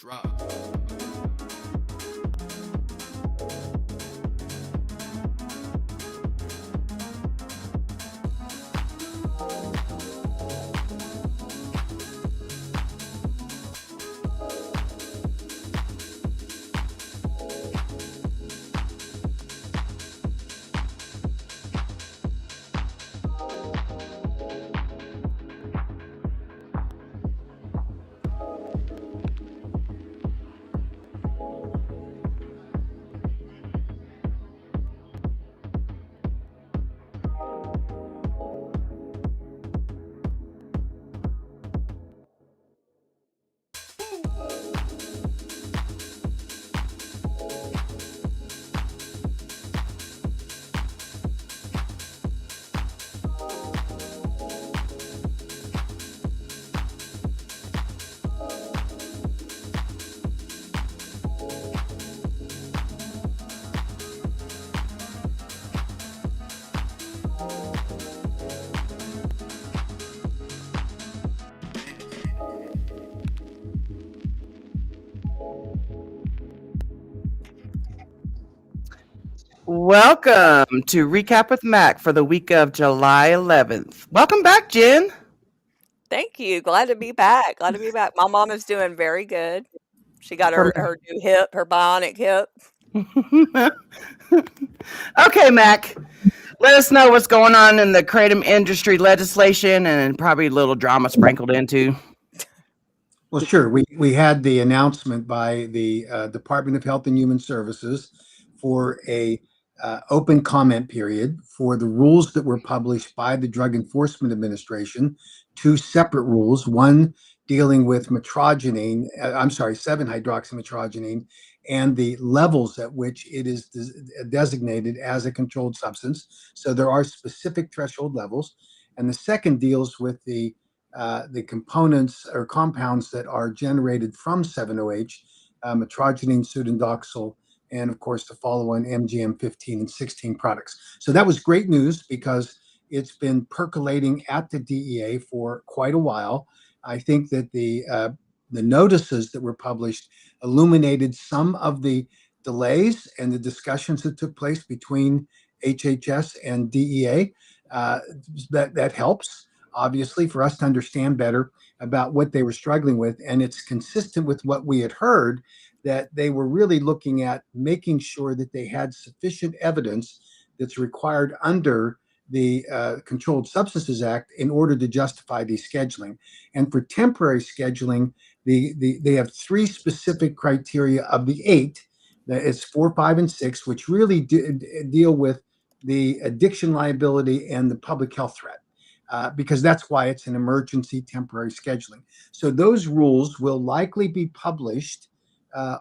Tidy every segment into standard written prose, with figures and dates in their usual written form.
drop. Welcome to Recap with Mac for the week of July 11th. Welcome back, Jen. Thank you. Glad to be back. Glad to be back. My mom is doing very good. She got From her new hip, her bionic hip. Okay, Mac. Let us know what's going on in the kratom industry legislation and probably a little drama sprinkled into. Well, sure. We had the announcement by the Department of Health and Human Services for a open comment period for the rules that were published by the Drug Enforcement Administration. Two separate rules, one dealing with metrogenine, 7-hydroxymetrogenine, and the levels at which it is designated as a controlled substance. So there are specific threshold levels. And the second deals with the components or compounds that are generated from 7-OH, metrogenine, pseudodoxal, and of course the follow-on MGM 15 and 16 products. So that was great news because it's been percolating at the DEA for quite a while. I think that the notices that were published illuminated some of the delays and the discussions that took place between HHS and DEA. That helps, obviously, for us to understand better about what they were struggling with. And it's consistent with what we had heard, that they were really looking at making sure that they had sufficient evidence that's required under the Controlled Substances Act in order to justify the scheduling. And for temporary scheduling, they have three specific criteria of the 8. That it's 4, 5, and 6, which really deal with the addiction liability and the public health threat. Because that's why it's an emergency temporary scheduling. So those rules will likely be published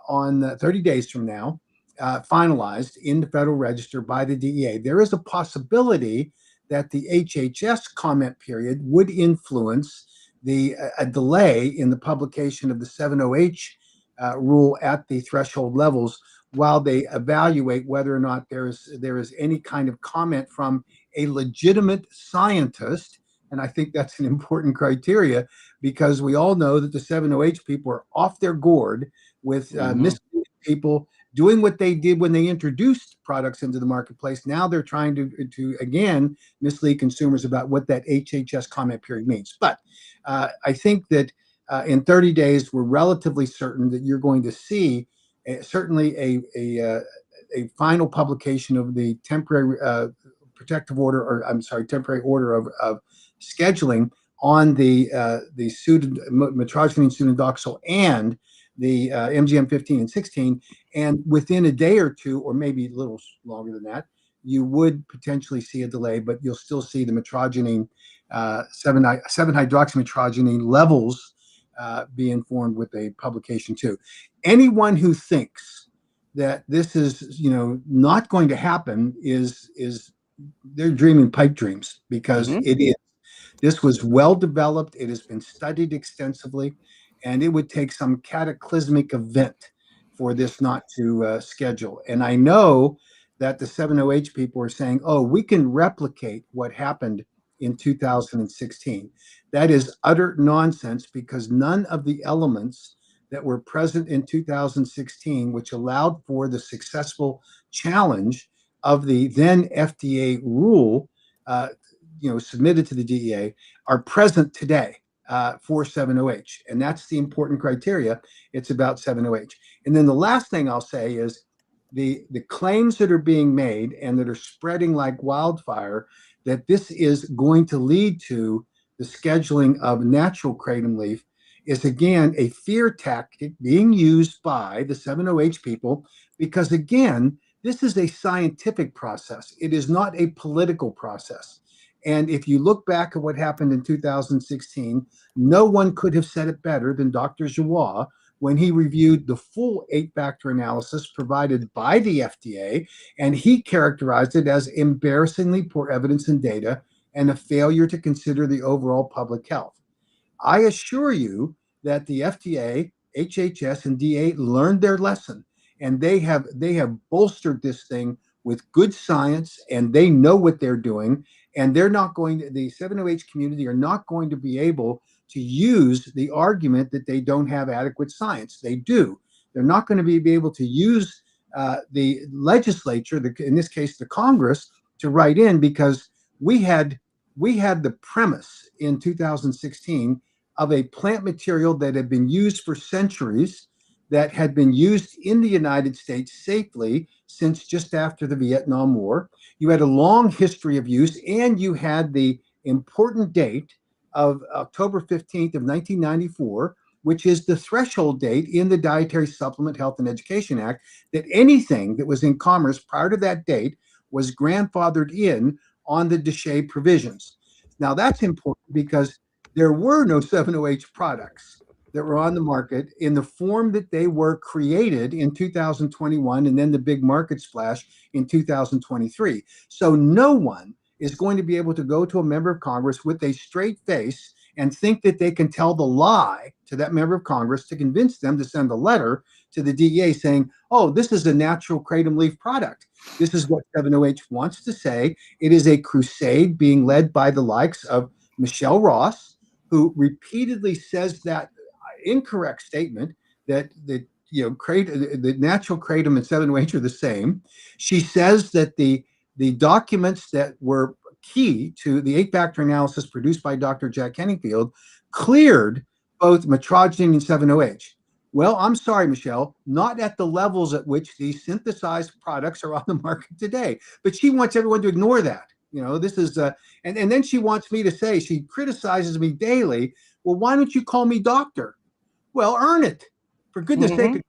on 30 days from now, finalized in the Federal Register by the DEA. There is a possibility that the HHS comment period would influence a delay in the publication of the 7-OH rule at the threshold levels while they evaluate whether or not there is any kind of comment from a legitimate scientist. And I think that's an important criteria because we all know that the 7-OH people are off their gourd with misleading people doing what they did when they introduced products into the marketplace. Now they're trying to again mislead consumers about what that HHS comment period means. But I think that in 30 days, we're relatively certain that you're going to see certainly a final publication of the temporary protective order, or I'm sorry, temporary order of scheduling on the metrogenine, pseudodoxal, and the MGM 15 and 16, and within a day or two, or maybe a little longer than that, you would potentially see a delay, but you'll still see the metrogenine 7-hydroxymetrogenine levels be informed with a publication too. Anyone who thinks that this is not going to happen is they're dreaming pipe dreams, because it is. This was well developed. It has been studied extensively, and it would take some cataclysmic event for this not to schedule. And I know that the 7-OH people are saying, oh, we can replicate what happened in 2016. That is utter nonsense, because none of the elements that were present in 2016, which allowed for the successful challenge of the then FDA rule, submitted to the DEA, are present today for 7-OH. And that's the important criteria. It's about 7-OH. And then the last thing I'll say is the claims that are being made and that are spreading like wildfire, that this is going to lead to the scheduling of natural kratom leaf, is again a fear tactic being used by the 7-OH people, because again, this is a scientific process. It is not a political process. And if you look back at what happened in 2016, no one could have said it better than Dr. Giroir when he reviewed the full 8-factor analysis provided by the FDA, and he characterized it as embarrassingly poor evidence and data and a failure to consider the overall public health. I assure you that the FDA, HHS, and DA learned their lesson, and they have bolstered this thing with good science, and they know what they're doing, and they're not going to, the 7-OH community are not going to be able to use the argument that they don't have adequate science. They do. They're not going to be able to use the legislature, in this case the Congress, to write in, because we had the premise in 2016 of a plant material that had been used for centuries, that had been used in the United States safely since just after the Vietnam War. You had a long history of use, and you had the important date of October 15th of 1994, which is the threshold date in the Dietary Supplement Health and Education Act, that anything that was in commerce prior to that date was grandfathered in on the DSHEA provisions. Now that's important because there were no 7-OH products that were on the market in the form that they were created in 2021, and then the big market splash in 2023. So no one is going to be able to go to a member of Congress with a straight face and think that they can tell the lie to that member of Congress to convince them to send a letter to the DEA saying, oh, this is a natural kratom leaf product. This is what 7-OH wants to say. It is a crusade being led by the likes of Michelle Ross, who repeatedly says that incorrect statement that the natural kratom and 7-OH are the same. She says that the documents that were key to the 8-factor analysis produced by Dr. Jack Henningfield cleared both metrogeny and 7-OH. Well, I'm sorry, Michelle, not at the levels at which these synthesized products are on the market today. But she wants everyone to ignore that. This is, and then she wants me to say, she criticizes me daily. Well, why don't you call me doctor? Well, earn it. For goodness sake,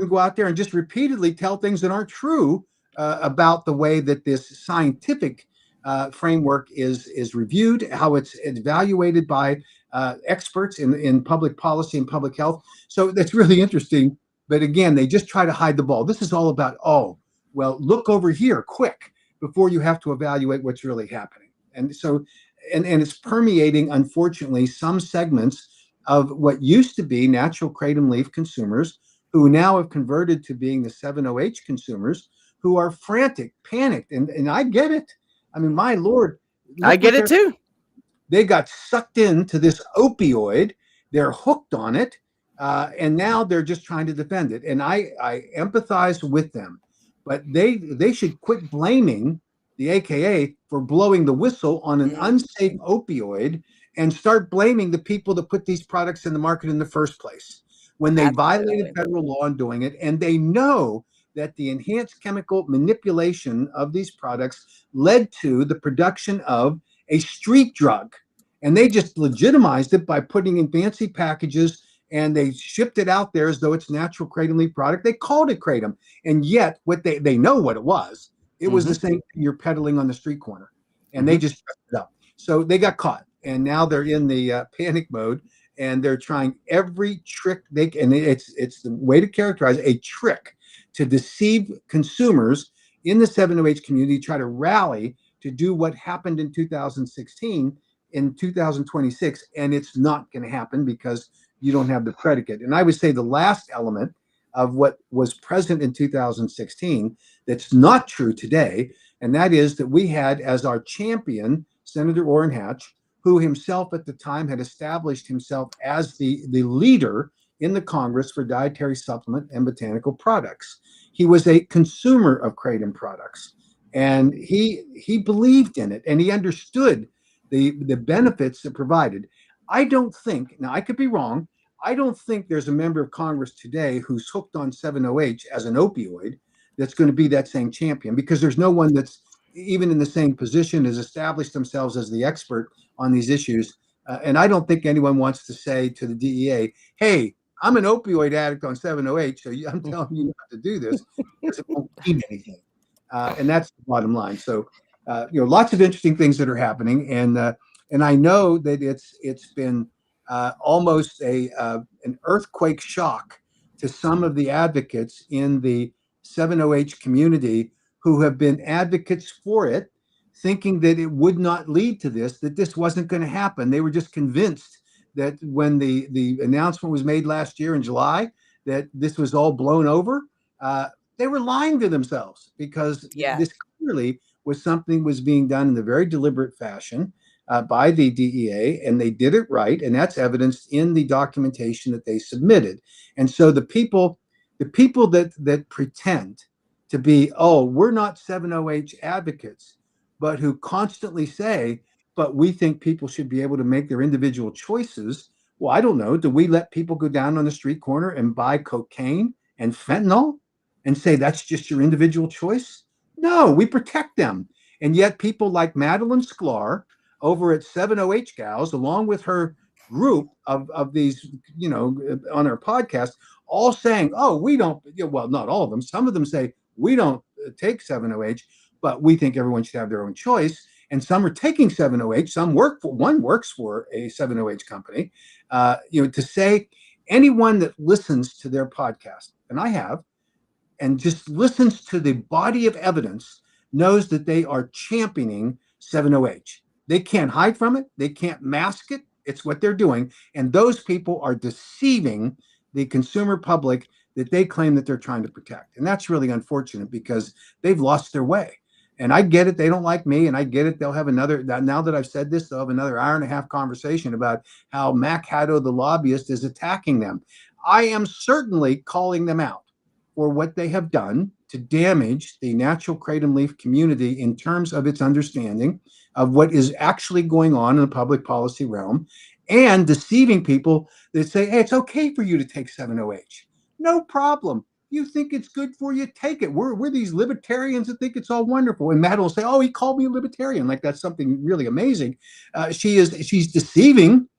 go out there and just repeatedly tell things that aren't true about the way that this scientific framework is reviewed, how it's evaluated by experts in public policy and public health. So that's really interesting. But again, they just try to hide the ball. This is all about, oh, well, look over here quick before you have to evaluate what's really happening. And so, and it's permeating, unfortunately, some segments of what used to be natural kratom leaf consumers, who now have converted to being the 7-OH consumers, who are frantic, panicked. And I get it. I mean, my Lord. I get it too. They got sucked into this opioid. They're hooked on it. And now they're just trying to defend it. And I empathize with them. But they should quit blaming the AKA for blowing the whistle on an unsafe opioid and start blaming the people that put these products in the market in the first place when they violated federal law in doing it. And they know that the enhanced chemical manipulation of these products led to the production of a street drug. And they just legitimized it by putting in fancy packages, and they shipped it out there as though it's natural kratom leaf product. They called it kratom. And yet what they know what it was. It was the same thing you're peddling on the street corner. And they just dressed it up. So they got caught. And now they're in the panic mode, and they're trying every trick they can. And it's the way to characterize a trick to deceive consumers in the 7-OH community, try to rally to do what happened in 2016 in 2026. And it's not going to happen because you don't have the predicate. And I would say the last element of what was present in 2016 that's not true today, and that is that we had as our champion Senator Orrin Hatch, who himself at the time had established himself as the leader in the Congress for dietary supplement and botanical products. He was a consumer of kratom products, and he believed in it, and he understood the benefits it provided. I don't think, now I could be wrong, I don't think there's a member of Congress today who's hooked on 7-OH as an opioid that's going to be that same champion, because there's no one that's even in the same position, has established themselves as the expert on these issues. And I don't think anyone wants to say to the DEA, hey, I'm an opioid addict on 7-OH, so I'm telling you not to do this, because it won't mean anything. And that's the bottom line. So, lots of interesting things that are happening. And I know that it's been almost an earthquake shock to some of the advocates in the 7-OH community who have been advocates for it, thinking that it would not lead to this, that this wasn't going to happen. They were just convinced that when the announcement was made last year in July, that this was all blown over. They were lying to themselves, because this clearly was something was being done in a very deliberate fashion by the DEA, and they did it right, and that's evidenced in the documentation that they submitted. And so the people that pretend to be, oh, we're not 7-OH advocates, but who constantly say, but we think people should be able to make their individual choices. Well, I don't know. Do we let people go down on the street corner and buy cocaine and fentanyl and say that's just your individual choice? No, we protect them. And yet people like Madeline Sklar over at 7-OH Gals, along with her group of these, on our podcast, all saying, oh, we don't, well, not all of them. Some of them say, we don't take 7-OH, but we think everyone should have their own choice. And some are taking 7-OH. One works for a 7-OH company. To say anyone that listens to their podcast, and I have, and just listens to the body of evidence, knows that they are championing 7-OH. They can't hide from it. They can't mask it. It's what they're doing. And those people are deceiving the consumer public that they claim that they're trying to protect. And that's really unfortunate, because they've lost their way. And I get it. They don't like me, and I get it. They'll have now that I've said this, they'll have another hour and a half conversation about how Mac Haddo, the lobbyist, is attacking them. I am certainly calling them out for what they have done to damage the natural kratom leaf community in terms of its understanding of what is actually going on in the public policy realm, and deceiving people that say, hey, it's okay for you to take 7-OH. No problem. You think it's good for you, take it. We're these libertarians that think it's all wonderful. And Matt will say, oh, he called me a libertarian, like that's something really amazing. She's deceiving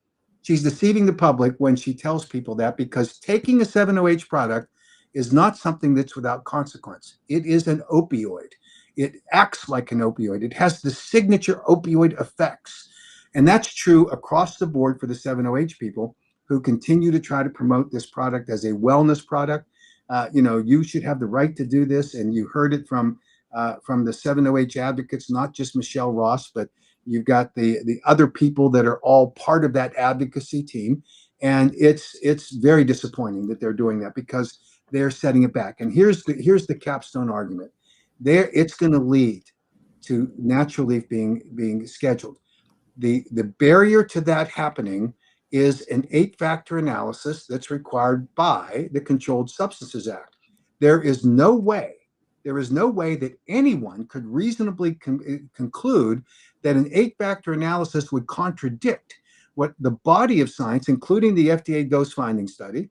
the public when she tells people that, because taking a 7-OH product is not something that's without consequence. It is an opioid. It acts like an opioid. It has the signature opioid effects. And that's true across the board for the 7-OH people who continue to try to promote this product as a wellness product. You should have the right to do this. And you heard it from the 7-OH advocates, not just Michelle Ross, but you've got the other people that are all part of that advocacy team. And it's very disappointing that they're doing that, because they're setting it back. And here's the capstone argument. It's going to lead to natural leaf being scheduled. The barrier to that happening is an 8-factor analysis that's required by the Controlled Substances Act. There is no way that anyone could reasonably conclude that an 8-factor analysis would contradict what the body of science, including the FDA dose finding study,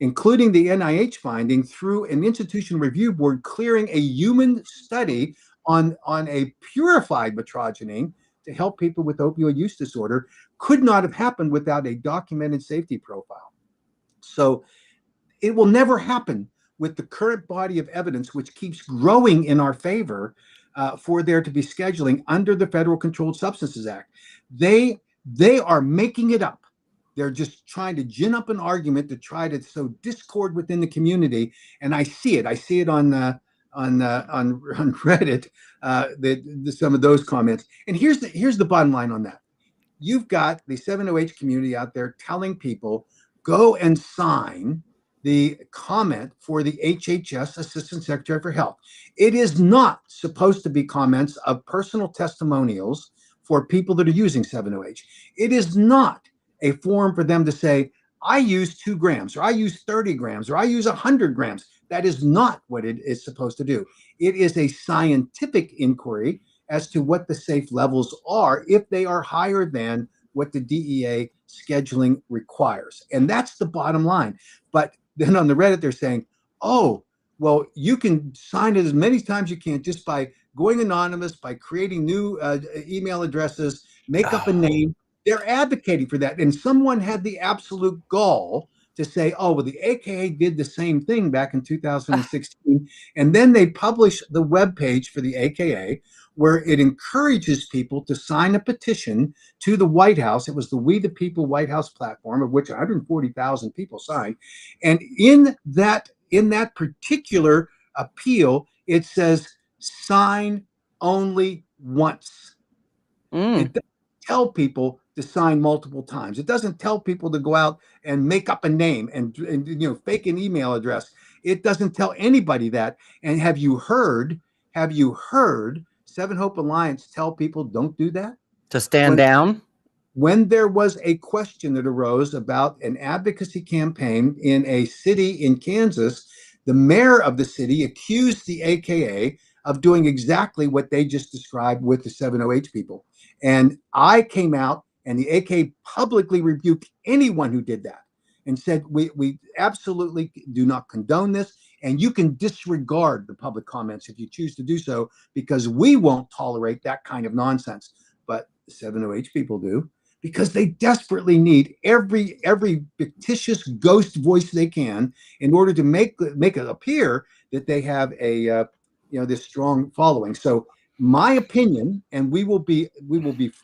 including the NIH finding through an institution review board clearing a human study on a purified metrogenine to help people with opioid use disorder, could not have happened without a documented safety profile. So it will never happen with the current body of evidence, which keeps growing in our favor, for there to be scheduling under the Federal Controlled Substances Act. They are making it up. They're just trying to gin up an argument to try to sow discord within the community. And I see it. I see it on Reddit, some of those comments. And here's the bottom line on that. You've got the 7-OH community out there telling people, go and sign the comment for the HHS Assistant Secretary for Health. It is not supposed to be comments of personal testimonials for people that are using 7-OH. It is not a forum for them to say, I use 2 grams, or I use 30 grams, or I use 100 grams. That is not what it is supposed to do. It is a scientific inquiry as to what the safe levels are if they are higher than what the DEA scheduling requires. And that's the bottom line. But then on the Reddit, they're saying, oh, well, you can sign it as many times you can just by going anonymous, by creating new email addresses, make up a name. They're advocating for that. And someone had the absolute gall to say, oh, well, the AKA did the same thing back in 2016. And then they published the webpage for the AKA where it encourages people to sign a petition to the White House. It was the We the People White House platform, of which 140,000 people signed. And in that particular appeal, it says sign only once. It doesn't tell people to sign multiple times. It doesn't tell people to go out and make up a name and fake an email address. It doesn't tell anybody that. And have you heard Seven Hope Alliance tell people don't do that? To stand down? When there was a question that arose about an advocacy campaign in a city in Kansas, the mayor of the city accused the AKA of doing exactly what they just described with the 708 people. And I came out, and the AK publicly rebuked anyone who did that and said, we absolutely do not condone this. And you can disregard the public comments if you choose to do so, because we won't tolerate that kind of nonsense. But the 708 people do, because they desperately need every fictitious ghost voice they can in order to make it appear that they have a this strong following. So my opinion, and we will be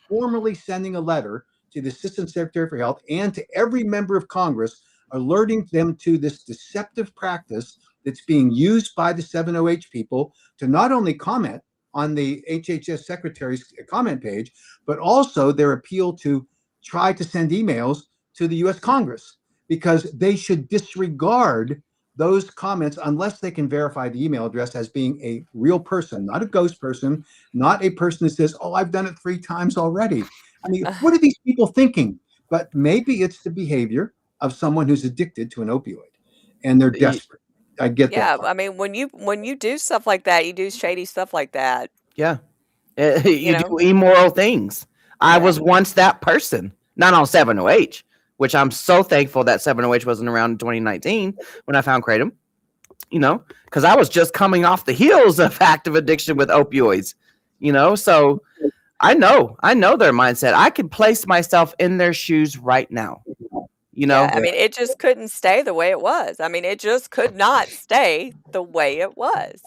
formally sending a letter to the Assistant Secretary for Health and to every member of Congress, alerting them to this deceptive practice that's being used by the 708 people to not only comment on the HHS Secretary's comment page, but also their appeal to try to send emails to the U.S. Congress, because they should disregard those comments unless they can verify the email address as being a real person, not a ghost person, not a person that says, oh, I've done it 3 times already. I mean, what are these people thinking? But maybe it's the behavior of someone who's addicted to an opioid and they're desperate. I get that. Yeah, part. I mean, when you do stuff like that, you do shady stuff like that. Yeah. You know? do immoral things. I Yeah. was once that person, not on 7OH, which I'm so thankful that 7OH wasn't around in 2019 when I found Kratom, because I was just coming off the heels of active addiction with opioids, so I know their mindset. I can place myself in their shoes right now, Yeah, I mean, it just couldn't stay the way it was. I mean, it just could not stay the way it was.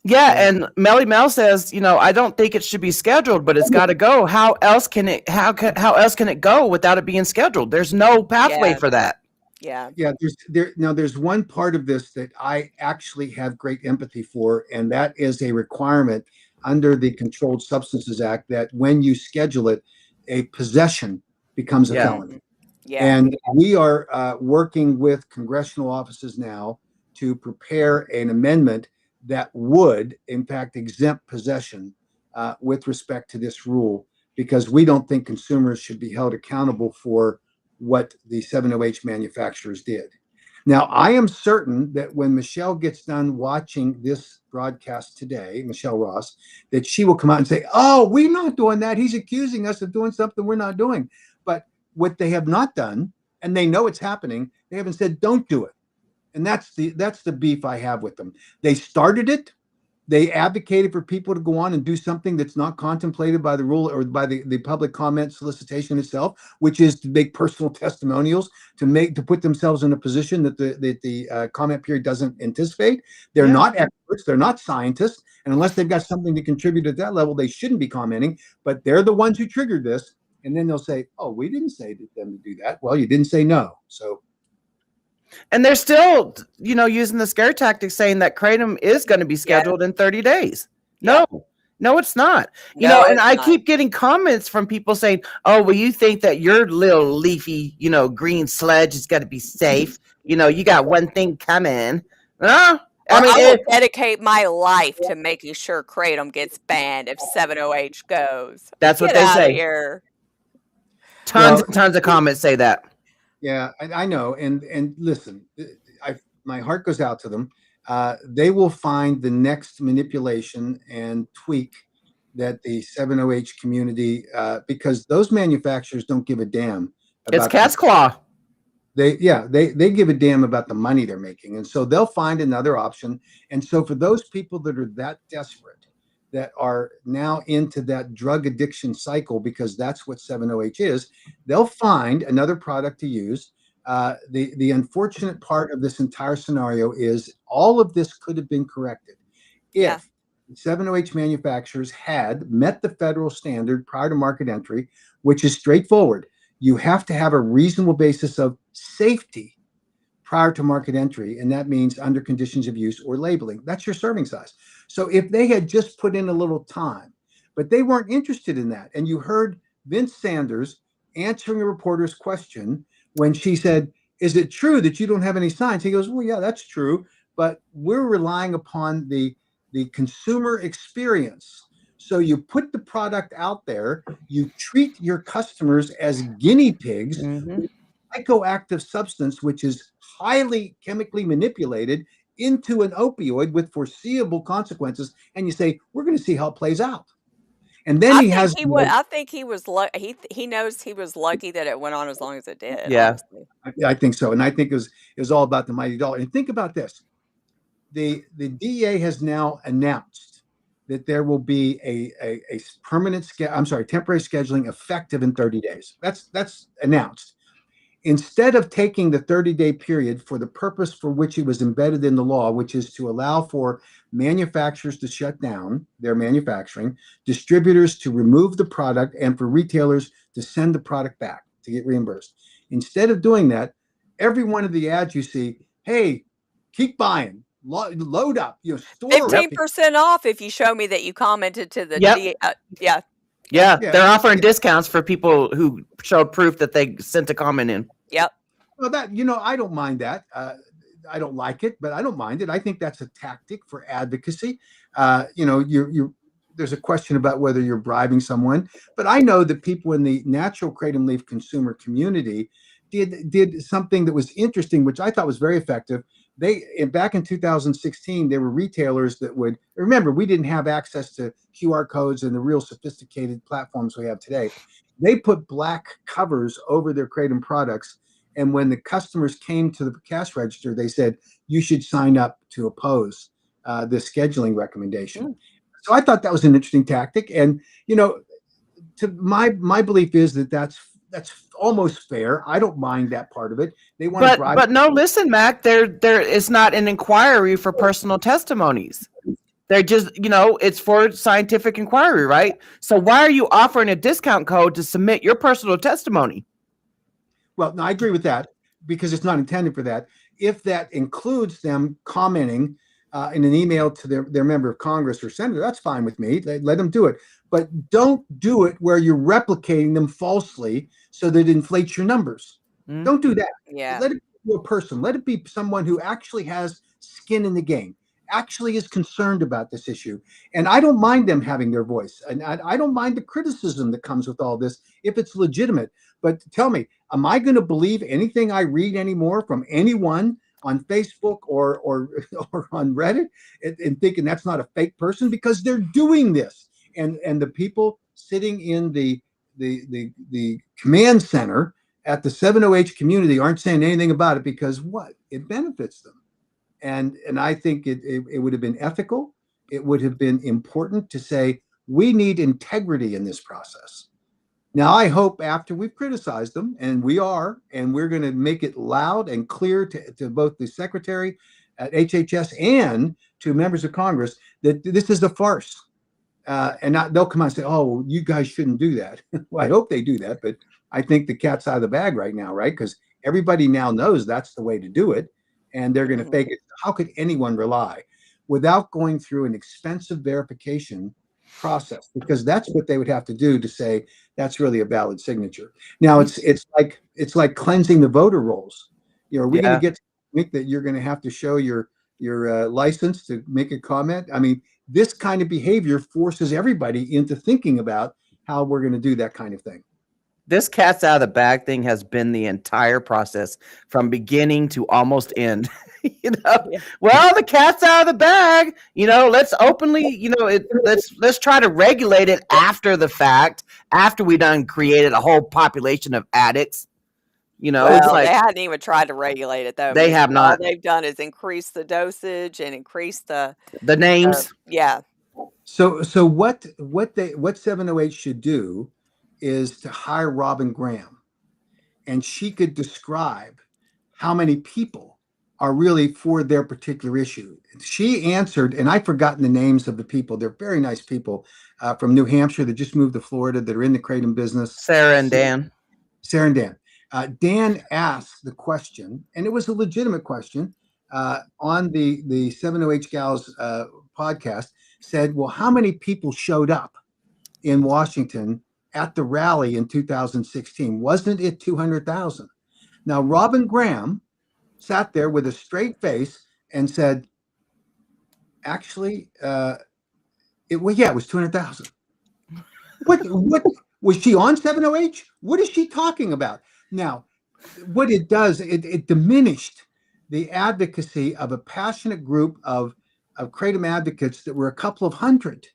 Yeah, and Melly Mel says, I don't think it should be scheduled, but it's got to go. How else can it go without it being scheduled? There's no pathway for that. Yeah. Yeah, there's one part of this that I actually have great empathy for, and that is a requirement under the Controlled Substances Act that when you schedule it, a possession becomes a felony. Yeah. And we are working with congressional offices now to prepare an amendment that would, in fact, exempt possession with respect to this rule, because we don't think consumers should be held accountable for what the 7OH manufacturers did. Now, I am certain that when Michelle gets done watching this broadcast today, Michelle Ross, that she will come out and say, oh, we're not doing that. He's accusing us of doing something we're not doing. But what they have not done, and they know it's happening, they haven't said, don't do it. And that's the beef I have with them. They started it. They advocated for people to go on and do something that's not contemplated by the rule or by the public comment solicitation itself, which is to make personal testimonials, to put themselves in a position that the comment period doesn't anticipate. They're not experts. They're not scientists. And unless they've got something to contribute at that level, they shouldn't be commenting. But they're the ones who triggered this. And then they'll say, oh, we didn't say to them to do that. Well, you didn't say no. So. And they're still, using the scare tactics, saying that Kratom is going to be scheduled in 30 days. No, it's not. And I keep getting comments from people saying, oh, well, you think that your little leafy, green sludge is going to be safe. You got one thing coming. I will dedicate my life to making sure Kratom gets banned if 7OH goes. That's what Get they out say. of here. Tons of comments say that. Yeah, I know. And listen, my heart goes out to them. They will find the next manipulation and tweak that the 70H community, because those manufacturers don't give a damn It's about cat's claw. they give a damn about the money they're making, and so they'll find another option. And so for those people that are that desperate, that are now into that drug addiction cycle, because that's what 70H is, they'll find another product to use. The unfortunate part of this entire scenario is all of this could have been corrected Yeah. if 70H manufacturers had met the federal standard prior to market entry, which is straightforward. You have to have a reasonable basis of safety prior to market entry, and that means under conditions of use or labeling. That's your serving size. So if they had just put in a little time, but they weren't interested in that, and you heard Vince Sanders answering a reporter's question when she said, "Is it true that you don't have any signs?" He goes, "Well, yeah, that's true, but we're relying upon the consumer experience." So you put the product out there, you treat your customers as guinea pigs, Mm-hmm. psychoactive substance, which is highly chemically manipulated into an opioid with foreseeable consequences, and you say, "We're going to see how it plays out." And then he has, I think he was he knows he was lucky that it went on as long as it did, Yeah. honestly. I think so, and I think it was all about the mighty dollar. And think about this: the DEA has now announced that there will be a temporary scheduling effective in 30 days. That's announced. Instead of taking the 30-day period for the purpose for which it was embedded in the law, which is to allow for manufacturers to shut down their manufacturing, distributors to remove the product, and for retailers to send the product back to get reimbursed. Instead of doing that, every one of the ads you see, "Hey, keep buying, load up, store up." 15% off if you show me that you commented to the Yep. yeah. Yeah, Yeah. they're offering discounts for people who show proof that they sent a comment in. Yep. Well, that, I don't mind that. I don't like it, but I don't mind it. I think that's a tactic for advocacy. There's a question about whether you're bribing someone, but I know that people in the natural kratom leaf consumer community did something that was interesting, which I thought was very effective. Back in 2016, there were retailers that would remember we didn't have access to QR codes and the real sophisticated platforms we have today. They put black covers over their kratom products, and when the customers came to the cash register, they said, "You should sign up to oppose the scheduling recommendation." So I thought that was an interesting tactic, and to my belief is that that's almost fair. I don't mind that part of it. They want to bribe. But no, listen, Mac. There is not an inquiry for personal testimonies. They're just, it's for scientific inquiry, right? So why are you offering a discount code to submit your personal testimony? Well, no, I agree with that because it's not intended for that. If that includes them commenting in an email to their member of Congress or senator, that's fine with me. Let them do it. But don't do it where you're replicating them falsely so that it inflates your numbers. Don't do that. Yeah. Let it be a person. Let it be someone who actually has skin in the game, actually is concerned about this issue. And I don't mind them having their voice. And I don't mind the criticism that comes with all this if it's legitimate. But tell me, am I going to believe anything I read anymore from anyone on Facebook or on Reddit and thinking that's not a fake person? Because they're doing this. And the people sitting in the command center at the 70H community aren't saying anything about it because what? It benefits them. And I think it would have been ethical. It would have been important to say, we need integrity in this process. Now, I hope after we've criticized them, and we're going to make it loud and clear to both the secretary at HHS and to members of Congress that this is a farce. And they'll come out and say, "Oh, you guys shouldn't do that." Well, I hope they do that, but I think the cat's out of the bag right now, right? Because everybody now knows that's the way to do it, and they're going to fake it. How could anyone rely without going through an expensive verification process? Because that's what they would have to do to say that's really a valid signature. Now, it's like cleansing the voter rolls. Are we going to get to the point that you're going to have to show your license to make a comment? I mean, this kind of behavior forces everybody into thinking about how we're going to do that kind of thing. This cat's out of the bag thing has been the entire process from beginning to almost end. Yeah. Well, the cat's out of the bag. Let's openly, let's try to regulate it after the fact, after we done created a whole population of addicts. It's Well, like they hadn't even tried to regulate it though, they Miss have all not. they've done is increase the dosage and increase the names. yeah. So what 708 should do is to hire Robin Graham, and she could describe how many people are really for their particular issue. She answered, and I've forgotten the names of the people. They're very nice people from New Hampshire that just moved to Florida that are in the kratom business. Sarah and Dan. Dan asked the question, and it was a legitimate question on the 70H Gals podcast, said, well, how many people showed up in Washington at the rally in 2016? Wasn't it 200,000? Now, Robin Graham sat there with a straight face and said, actually, it was 200,000. What was she on 70H? What is she talking about? Now, what it does, it diminished the advocacy of a passionate group of kratom advocates that were a couple of hundred.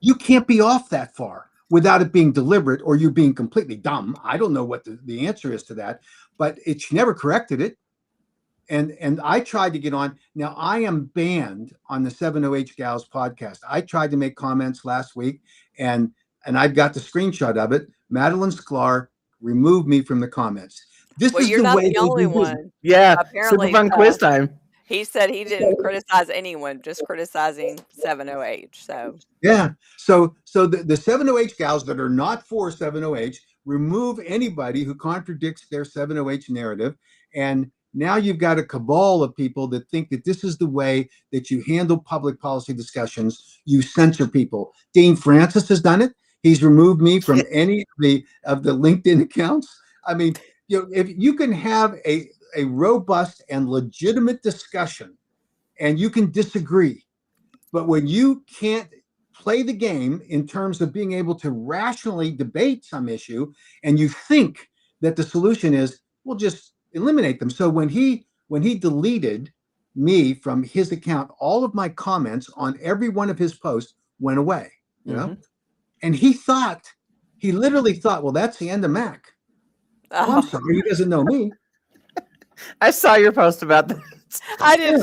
You can't be off that far without it being deliberate or you being completely dumb. I don't know what the answer is to that, but she never corrected it. And I tried to get on. Now, I am banned on the 70H Gals podcast. I tried to make comments last week, and I've got the screenshot of it. Madeline Sklar removed me from the comments. Well, you're not the only one. Yeah, apparently super fun quiz time. He said he didn't criticize anyone, just criticizing 70H. So yeah, so the 70H Gals that are not for 70H remove anybody who contradicts their 70H narrative, and now you've got a cabal of people that think that this is the way that you handle public policy discussions. You censor people. Dean Francis has done it. He's removed me from any of the LinkedIn accounts. I mean, if you can have a robust and legitimate discussion and you can disagree, but when you can't play the game in terms of being able to rationally debate some issue and you think that the solution is, we'll just eliminate them. So when he deleted me from his account, all of my comments on every one of his posts went away, and he literally thought, well, that's the end of Mac. Oh, I'm sorry, he doesn't know me. I saw your post about that. I did.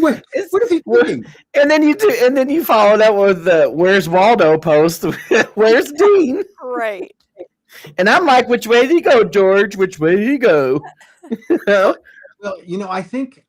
What is he thinking? And then you followed up with the "Where's Waldo" post. Where's Dean? Right. And I'm like, which way did he go, George? Which way did he go? Well, I think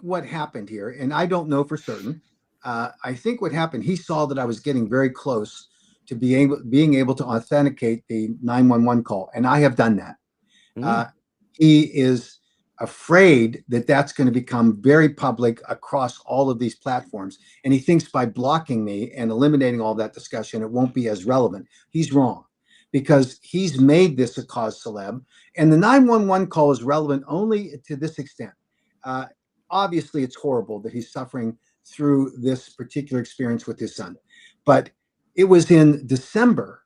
what happened here, and I don't know for certain. I think what happened, he saw that I was getting very close to being able to authenticate the 911 call, and I have done that. He is afraid that that's going to become very public across all of these platforms, and he thinks by blocking me and eliminating all that discussion, it won't be as relevant. He's wrong, because he's made this a cause celeb, and the 911 call is relevant only to this extent. Obviously, it's horrible that he's suffering through this particular experience with his son, but it was in December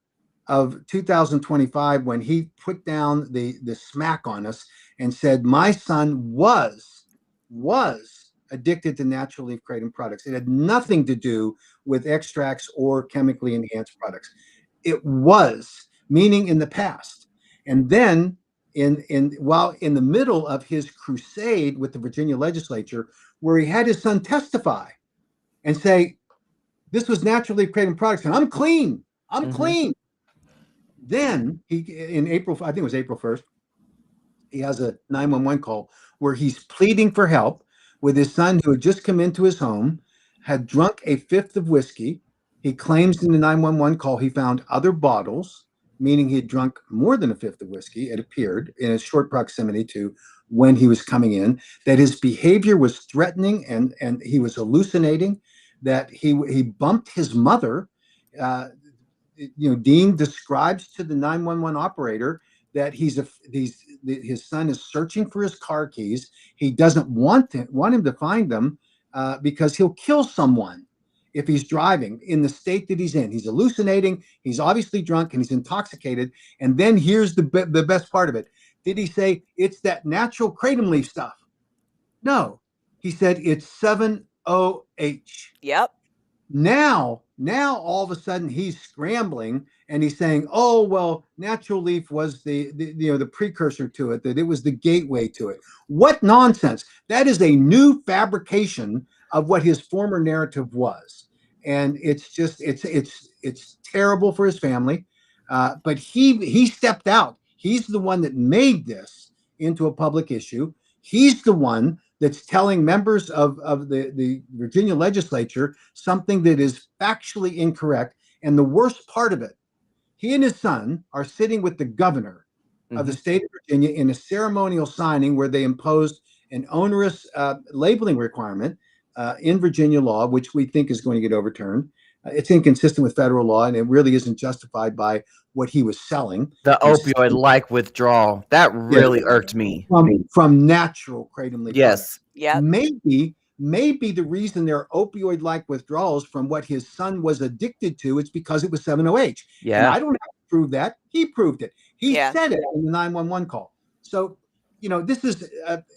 of 2025 when he put down the smack on us and said my son was addicted to natural leaf kratom products. It had nothing to do with extracts or chemically enhanced products. It was, meaning in the past. And then while in the middle of his crusade with the Virginia legislature, where he had his son testify and say, this was natural leaf kratom products, and I'm clean. I'm clean. Then in April, I think it was April 1st, he has a 911 call where he's pleading for help with his son who had just come into his home, had drunk a fifth of whiskey. He claims in the 911 call he found other bottles, meaning he had drunk more than a fifth of whiskey. It appeared in a short proximity to when he was coming in, that his behavior was threatening and he was hallucinating, that he bumped his mother. Dean describes to the 911 operator that his son is searching for his car keys. He doesn't want him to find them because he'll kill someone. if he's driving in the state that he's in. He's hallucinating, he's obviously drunk, and he's intoxicated. And then here's the best part of it. Did he say it's that natural kratom leaf stuff? No. He said it's 7-OH. Yep. Now all of a sudden he's scrambling and he's saying, oh, well, natural leaf was the precursor to it, that it was the gateway to it. What nonsense. That is a new fabrication of what his former narrative was. And it's just, it's terrible for his family. But he stepped out. He's the one that made this into a public issue. He's the one that's telling members of the Virginia legislature something that is factually incorrect. And the worst part of it, he and his son are sitting with the governor of the state of Virginia in a ceremonial signing where they imposed an onerous labeling requirement in Virginia law, which we think is going to get overturned. It's inconsistent with federal law, and it really isn't justified by what he was selling. The opioid-like withdrawal. That really irked me. From natural kratom leaf. Yes. Yeah. Maybe the reason there are opioid-like withdrawals from what his son was addicted to is because it was 7-OH. Yeah. And I don't have to prove that. He proved it. He said it in the 911 call. So, this is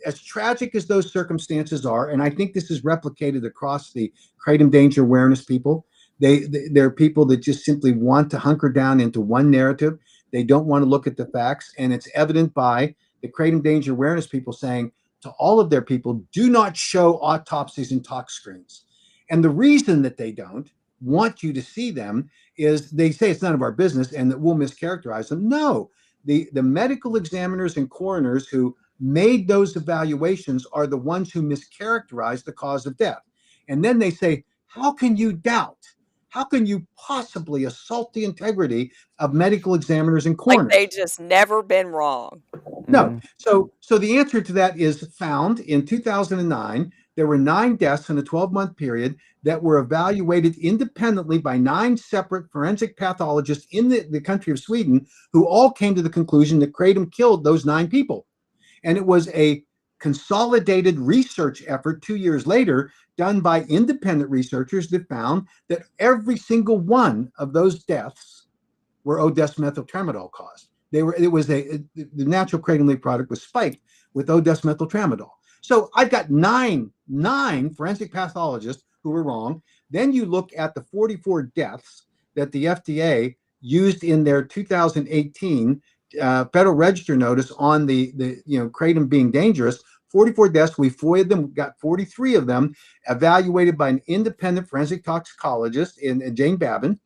as tragic as those circumstances are, and I think this is replicated across the kratom danger awareness people. They're people that just simply want to hunker down into one narrative. They don't want to look at the facts, and it's evident by the kratom danger awareness people saying to all of their people, do not show autopsies and tox screens. And the reason that they don't want you to see them is they say it's none of our business and that we'll mischaracterize them. No, the medical examiners and coroners who made those evaluations are the ones who mischaracterized the cause of death. And then they say, how can you doubt? How can you possibly assault the integrity of medical examiners and coroners? Like they just never been wrong. No. So the answer to that is found in 2009. There were 9 deaths in a 12-month period that were evaluated independently by 9 separate forensic pathologists in the country of Sweden, who all came to the conclusion that kratom killed those 9 people. And it was a consolidated research effort 2 years later done by independent researchers that found that every single one of those deaths were O-desmethyltramadol caused. The natural kratom leaf product was spiked with O-desmethyltramadol. So I've got nine forensic pathologists who were wrong. Then you look at the 44 deaths that the FDA used in their 2018 Federal Register notice on the kratom being dangerous. 44 deaths. We FOIA'd them, got 43 of them evaluated by an independent forensic toxicologist in Jane Babin.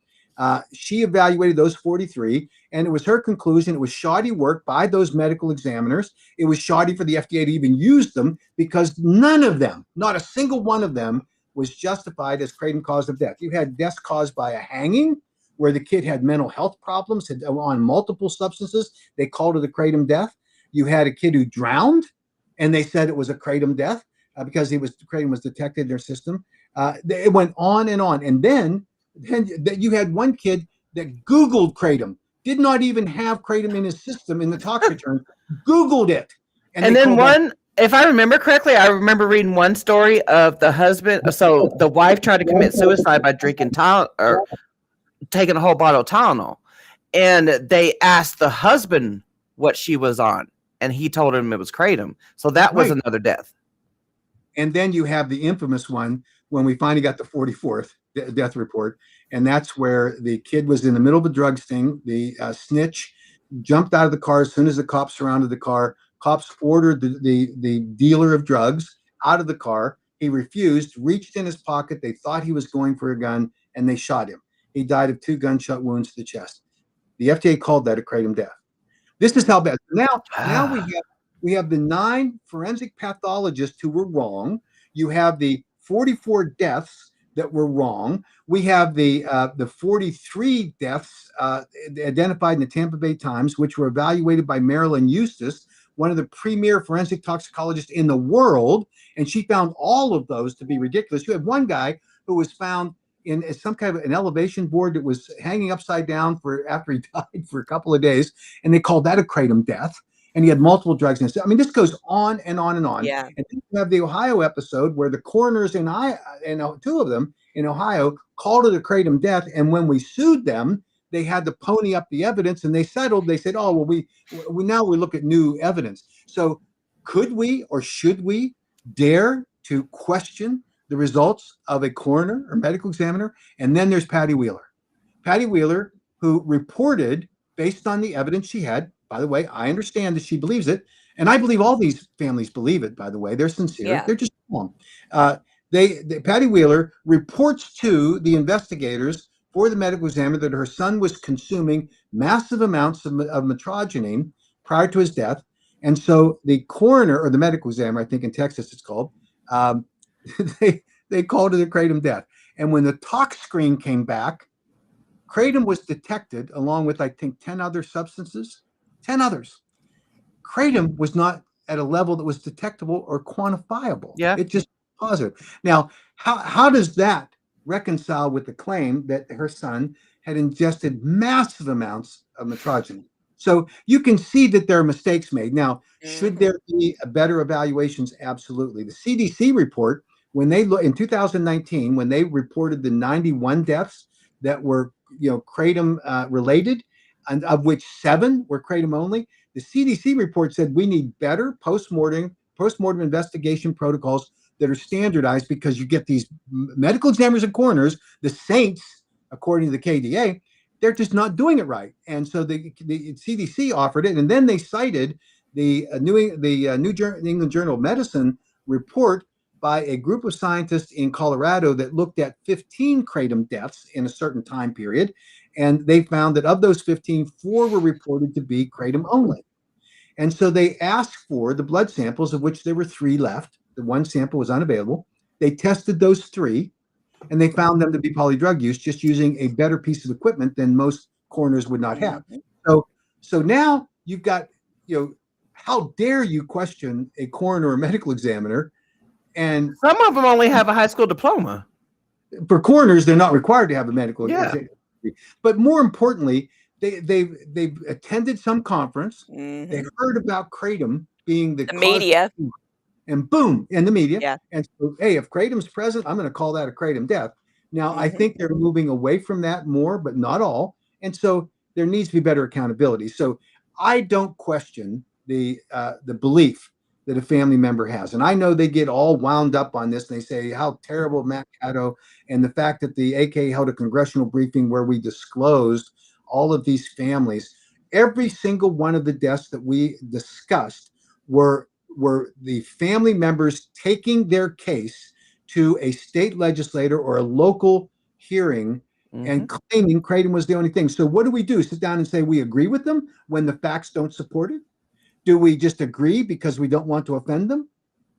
She evaluated those 43, and it was her conclusion it was shoddy work by those medical examiners. It was shoddy for the FDA to even use them because none of them, not a single one of them, was justified as kratom cause of death. You had deaths caused by a hanging, where the kid had mental health problems, had on multiple substances. They called it a kratom death. You had a kid who drowned, and they said it was a kratom death because kratom was detected in their system. It went on. And then you had one kid that Googled kratom, did not even have kratom in his system in the tox return, Googled it. And then if I remember correctly, I remember reading one story of the husband. So the wife tried to commit suicide by drinking or taking a whole bottle of Tylenol. And they asked the husband what she was on, and he told him it was kratom. So that was another death. And then you have the infamous one when we finally got the 44th death report. And that's where the kid was in the middle of a drug sting. The snitch jumped out of the car as soon as the cops surrounded the car. Cops ordered the dealer of drugs out of the car. He refused, reached in his pocket. They thought he was going for a gun, and they shot him. He died of 2 gunshot wounds to the chest. The FDA called that a kratom death. This is how bad. Now we have the 9 forensic pathologists who were wrong. You have the 44 deaths that were wrong. We have the 43 deaths identified in the Tampa Bay Times, which were evaluated by Marilyn Eustace, one of the premier forensic toxicologists in the world, and she found all of those to be ridiculous. You had one guy who was found in some kind of an elevation board that was hanging upside down after he died for a couple of days, and they called that a kratom death. and he had multiple drugs in his. I mean, this goes on and on and on. Yeah. And then you have the Ohio episode where the coroners in two of them in Ohio called it a kratom death, and when we sued them, they had to pony up the evidence, and they settled. They said, "Oh, well, we now we look at new evidence." So, could we or should we dare to question the results of a coroner or medical examiner? And then there's Patty Wheeler. Patty Wheeler, who reported based on the evidence she had. By the way, I understand that she believes it, and I believe all these families believe it. By the way, they're sincere. Yeah. They're just wrong. Patty Wheeler reports to the investigators for the medical examiner that her son was consuming massive amounts of metrogenine prior to his death, and so the coroner or the medical examiner, I think in Texas it's called, they called it a kratom death. And when the tox screen came back, kratom was detected along with, I think, 10 other substances. 10 others. Kratom was not at a level that was detectable or quantifiable. Yeah. It just positive. Now, how does that reconcile with the claim that her son had ingested massive amounts of metrogenine? So you can see that there are mistakes made. Now, should there be a better evaluations? Absolutely. The CDC report, when they look in 2019, when they reported the 91 deaths that were, kratom related, and of which 7 were kratom only, the CDC report said we need better post-mortem investigation protocols that are standardized, because you get these medical examiners and coroners, the saints, according to the KDA, they're just not doing it right. And so the CDC offered it, and then they cited the New England Journal of Medicine report by a group of scientists in Colorado that looked at 15 kratom deaths in a certain time period. And they found that of those 15, 4 were reported to be kratom only. And so they asked for the blood samples, of which there were 3 left. The 1 sample was unavailable. They tested those 3, and they found them to be polydrug use, just using a better piece of equipment than most coroners would not have. So now you've got, how dare you question a coroner or medical examiner? And some of them only have a high school diploma. For coroners, they're not required to have a medical examiner. But more importantly, they've attended some conference. They heard about kratom being the media, and boom, in the media. Yeah. And so, hey, if kratom's present, I'm going to call that a kratom death. Now, I think they're moving away from that more, but not all. And so there needs to be better accountability. So I don't question the belief that a family member has. And I know they get all wound up on this, and they say how terrible Matt Caddo, and the fact that the AK held a congressional briefing where we disclosed all of these families. Every single one of the deaths that we discussed were the family members taking their case to a state legislator or a local hearing and claiming kratom was the only thing. So what do? Sit down and say we agree with them when the facts don't support it? Do we just agree because we don't want to offend them,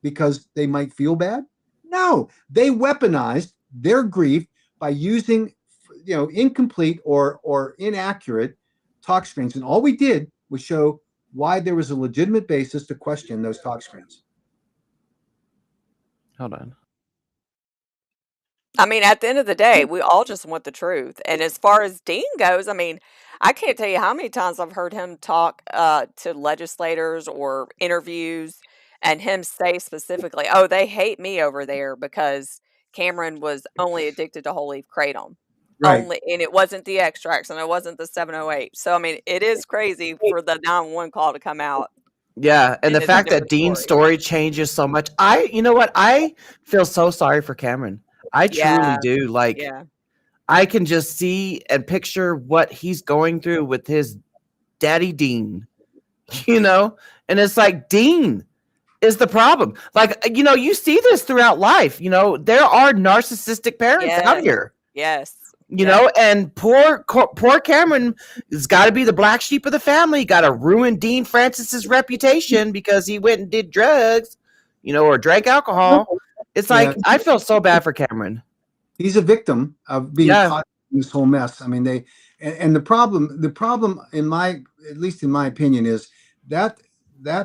because they might feel bad? No, they weaponized their grief by using, incomplete or inaccurate tox screens. And all we did was show why there was a legitimate basis to question those tox screens. Hold on. I mean, at the end of the day, we all just want the truth. And as far as Dean goes, I mean, I can't tell you how many times I've heard him talk to legislators or interviews, and him say specifically, "Oh, they hate me over there because Cameron was only addicted to whole leaf kratom." Right. And it wasn't the extracts, and it wasn't the 708. So I mean, it is crazy for the 911 call to come out. Yeah, and the fact that Dean's story changes so much. You know what? I feel so sorry for Cameron. I truly do. Like, I can just see and picture what he's going through with his daddy Dean, and it's like, Dean is the problem. Like, you see this throughout life. There are narcissistic parents out here. Yes. And poor Cameron has got to be the black sheep of the family. Got to ruin Dean Francis's reputation because he went and did drugs, or drank alcohol. It's like, I feel so bad for Cameron. He's a victim of being caught in this whole mess. I mean, and the problem at least in my opinion, is that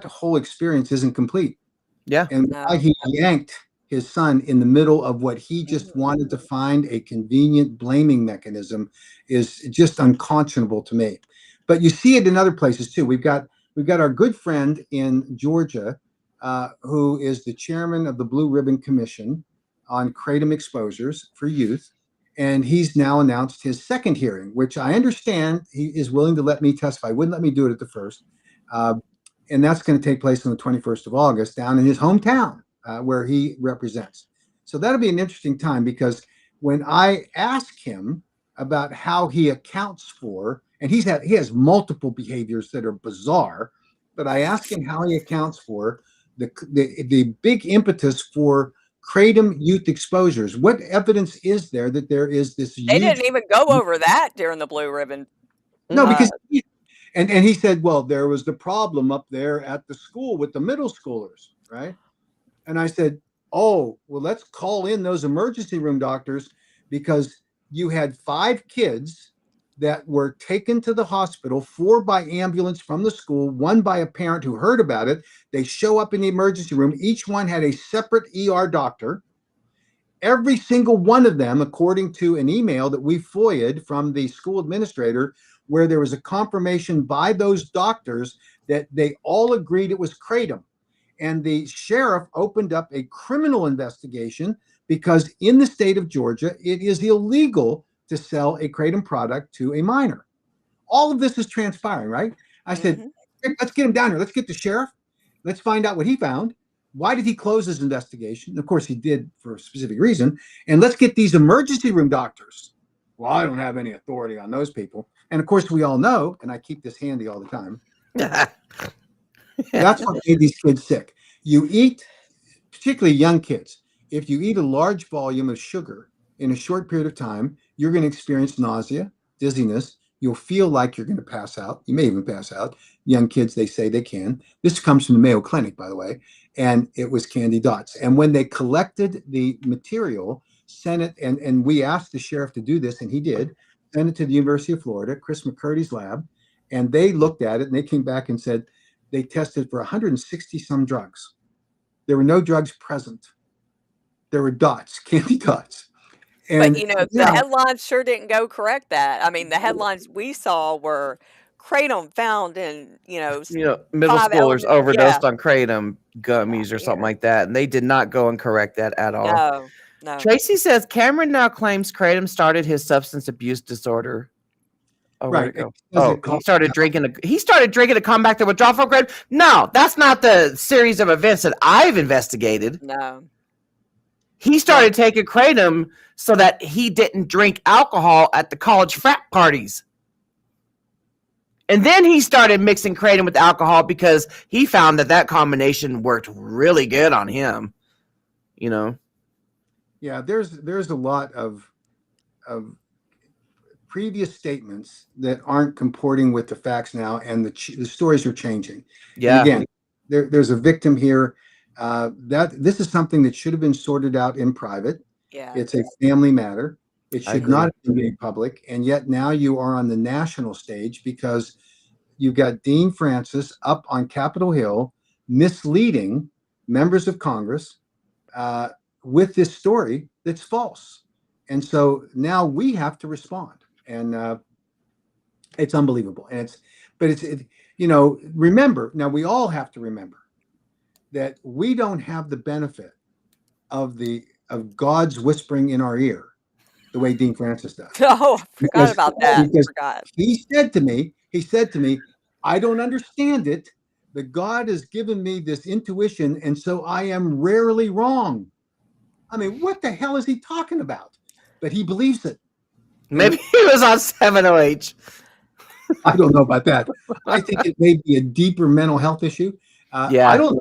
whole experience isn't complete. Yeah. And why he yanked his son in the middle of what he just wanted to find a convenient blaming mechanism is just unconscionable to me. But you see it in other places too. We've got we've got our good friend in Georgia, who is the chairman of the Blue Ribbon Commission on Kratom exposures for youth. And he's now announced his second hearing, which I understand he is willing to let me testify. Wouldn't let me do it at the first. And that's going to take place on the 21st of August down in his hometown where he represents. So that'll be an interesting time, because when I ask him about how he accounts for, and he has multiple behaviors that are bizarre, but I ask him how he accounts for the big impetus for Kratom youth exposures. What evidence is there that there is this They huge... didn't even go over that during the Blue Ribbon. No, because and he said, well, there was the problem up there at the school with the middle schoolers, right? And I said, oh, well, let's call in those emergency room doctors, because you had 5 kids that were taken to the hospital, 4 by ambulance from the school, 1 by a parent who heard about it. They show up in the emergency room. Each one had a separate ER doctor. Every single one of them, according to an email that we FOIA'd from the school administrator, where there was a confirmation by those doctors that they all agreed it was Kratom. And the sheriff opened up a criminal investigation, because in the state of Georgia, it is illegal to sell a Kratom product to a minor. All of this is transpiring, right? I said, hey, let's get him down here. Let's get the sheriff. Let's find out what he found. Why did he close his investigation? Of course, he did for a specific reason. And let's get these emergency room doctors. Well, I don't have any authority on those people. And of course, we all know, and I keep this handy all the time, that's what made these kids sick. You eat, particularly young kids, if you eat a large volume of sugar in a short period of time, you're going to experience nausea, dizziness. You'll feel like you're going to pass out. You may even pass out. Young kids, they say they can. This comes from the Mayo Clinic, by the way, and it was Candy Dots. And when they collected the material, sent it, and we asked the sheriff to do this, and he did, sent it to the University of Florida, Chris McCurdy's lab, and they looked at it, and they came back and said they tested for 160 some drugs. There were no drugs present. There were dots, candy dots. And but the headlines sure didn't go correct that. I mean, the headlines we saw were Kratom found in middle schoolers overdosed on Kratom gummies or something like that, and they did not go and correct that at all. No. Tracy says Cameron now claims Kratom started his substance abuse disorder. Oh, right. He started drinking. He started drinking to combat the withdrawal from Kratom. No, that's not the series of events that I've investigated. No. He started taking Kratom so that he didn't drink alcohol at the college frat parties. And then he started mixing Kratom with alcohol because he found that combination worked really good on him. Yeah, there's a lot of previous statements that aren't comporting with the facts now, and the stories are changing. Yeah. And again, there's a victim here. That this is something that should have been sorted out in private. Yeah. It's a family matter. It should not be made public. And yet now you are on the national stage because you've got Dean Francis up on Capitol Hill misleading members of Congress with this story that's false. And so now we have to respond. And it's unbelievable. And remember, now we all have to remember that we don't have the benefit of God's whispering in our ear the way Dean Francis does. Oh, I forgot about that. He said to me, I don't understand it, but God has given me this intuition, and so I am rarely wrong. I mean, what the hell is he talking about? But he believes it. Maybe he was on 7OH. I don't know about that. I think it may be a deeper mental health issue. I don't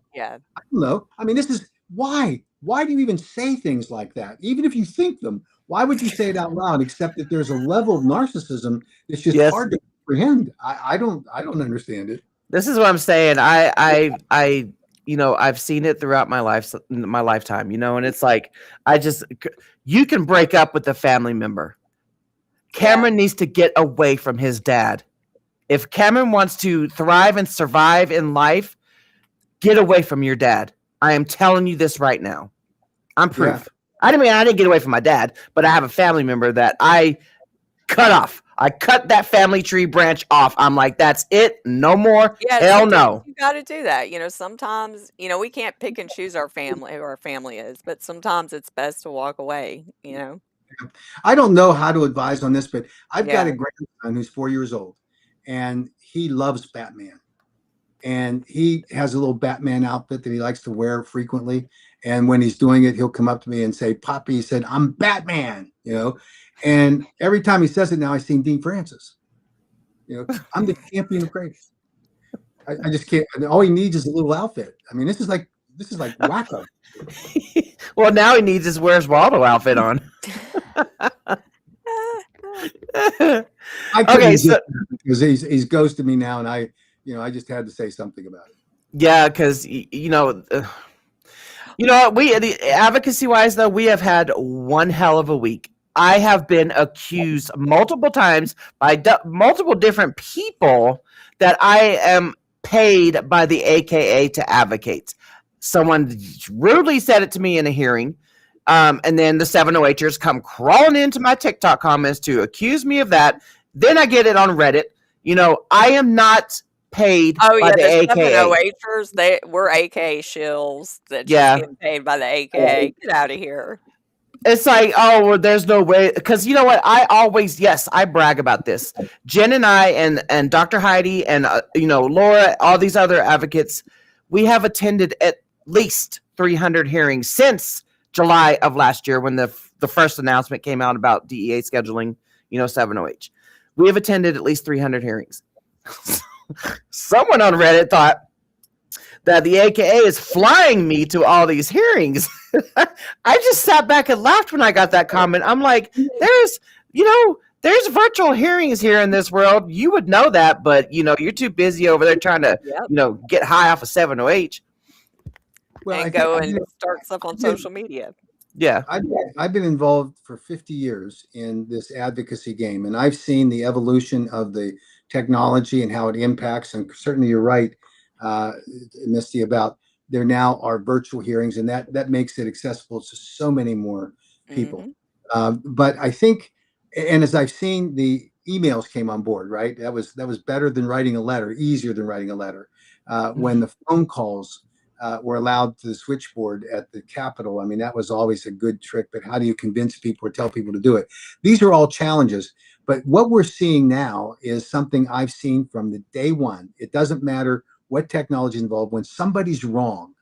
know. I mean, this is why. Why do you even say things like that? Even if you think them, why would you say it out loud? Except that there's a level of narcissism that's just hard to comprehend. I don't understand it. This is what I'm saying. I've seen it throughout my lifetime. And it's like you can break up with a family member. Cameron needs to get away from his dad. If Cameron wants to thrive and survive in life, get away from your dad. I am telling you this right now. I'm proof. Yeah. I didn't get away from my dad, but I have a family member that I cut off. I cut that family tree branch off. I'm like, that's it. No more. Yeah, Hell sometimes no. you gotta do that. Sometimes, we can't pick and choose our family, who our family is, but sometimes it's best to walk away. I don't know how to advise on this, but I've got Yeah. a grandson who's 4 years old, and he loves Batman. And he has a little Batman outfit that he likes to wear frequently. And when he's doing it, he'll come up to me and say, "Poppy," he said, "I'm Batman," And every time he says it now, I sing Dean Francis. I'm the champion of grace. I just can't. All he needs is a little outfit. I mean, this is like wacko. Well, now he needs his Where's Waldo outfit on. Okay, so because he's ghosted me now, and I just had to say something about it. Yeah, because we the advocacy wise though, we have had one hell of a week. I have been accused multiple times by multiple different people that I am paid by the AKA to advocate. Someone rudely said it to me in a hearing. And then the 708ers come crawling into my TikTok comments to accuse me of that. Then I get it on Reddit. I am not paid by the AKA. 708ers, we're AKA shills that just get paid by the AKA. Get out of here. It's like, oh, well, there's no way. Because you know what? I brag about this. Jen and I and Dr. Heidi and, Laura, all these other advocates, we have attended at least 300 hearings since July of last year when the first announcement came out about DEA scheduling, 708. We have attended at least 300 hearings. Someone on Reddit thought that the AKA is flying me to all these hearings. I just sat back and laughed when I got that comment. I'm like, there's virtual hearings here in this world. You would know that, but you're too busy over there trying to, get high off of 708. Well, and go and start stuff on social media. Yeah. I've been involved for 50 years in this advocacy game, and I've seen the evolution of the technology and how it impacts. And certainly you're right, Misty, about there now are virtual hearings, and that makes it accessible to so many more people. Mm-hmm. But I think, and as I've seen, the emails came on board, right? That was better than writing a letter, easier than writing a letter. When the phone calls were allowed to the switchboard at the Capitol, I mean, that was always a good trick, but how do you convince people or tell people to do it? These are all challenges. But what we're seeing now is something I've seen from the day one. It doesn't matter what technology is involved. When somebody's wrong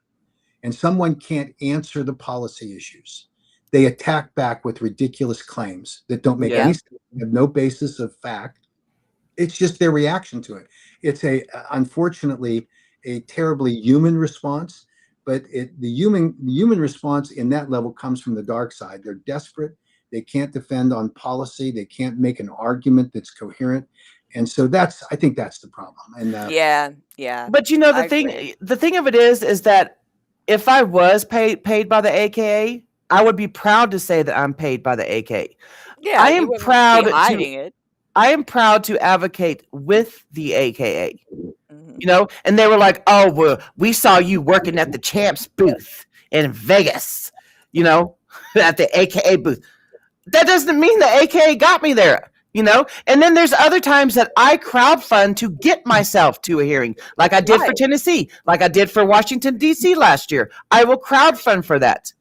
and someone can't answer the policy issues, they attack back with ridiculous claims that don't make any sense, have no basis of fact. It's just their reaction to it. It's unfortunately a terribly human response, but the human response in that level comes from the dark side. They're desperate. They can't defend on policy. They can't make an argument that's coherent. And so I think that's the problem. And yeah. But the thing of it is that if I was paid by the AKA, I would be proud to say that I'm paid by the AKA. Yeah, I am proud hiding it. I am proud to advocate with the AKA. Mm-hmm. And they were like, "Oh, well, we saw you working at the Champs booth in Vegas, at the AKA booth." That doesn't mean the AKA got me there, And then there's other times that I crowdfund to get myself to a hearing, like I did for Tennessee, like I did for Washington, D.C. last year. I will crowdfund for that.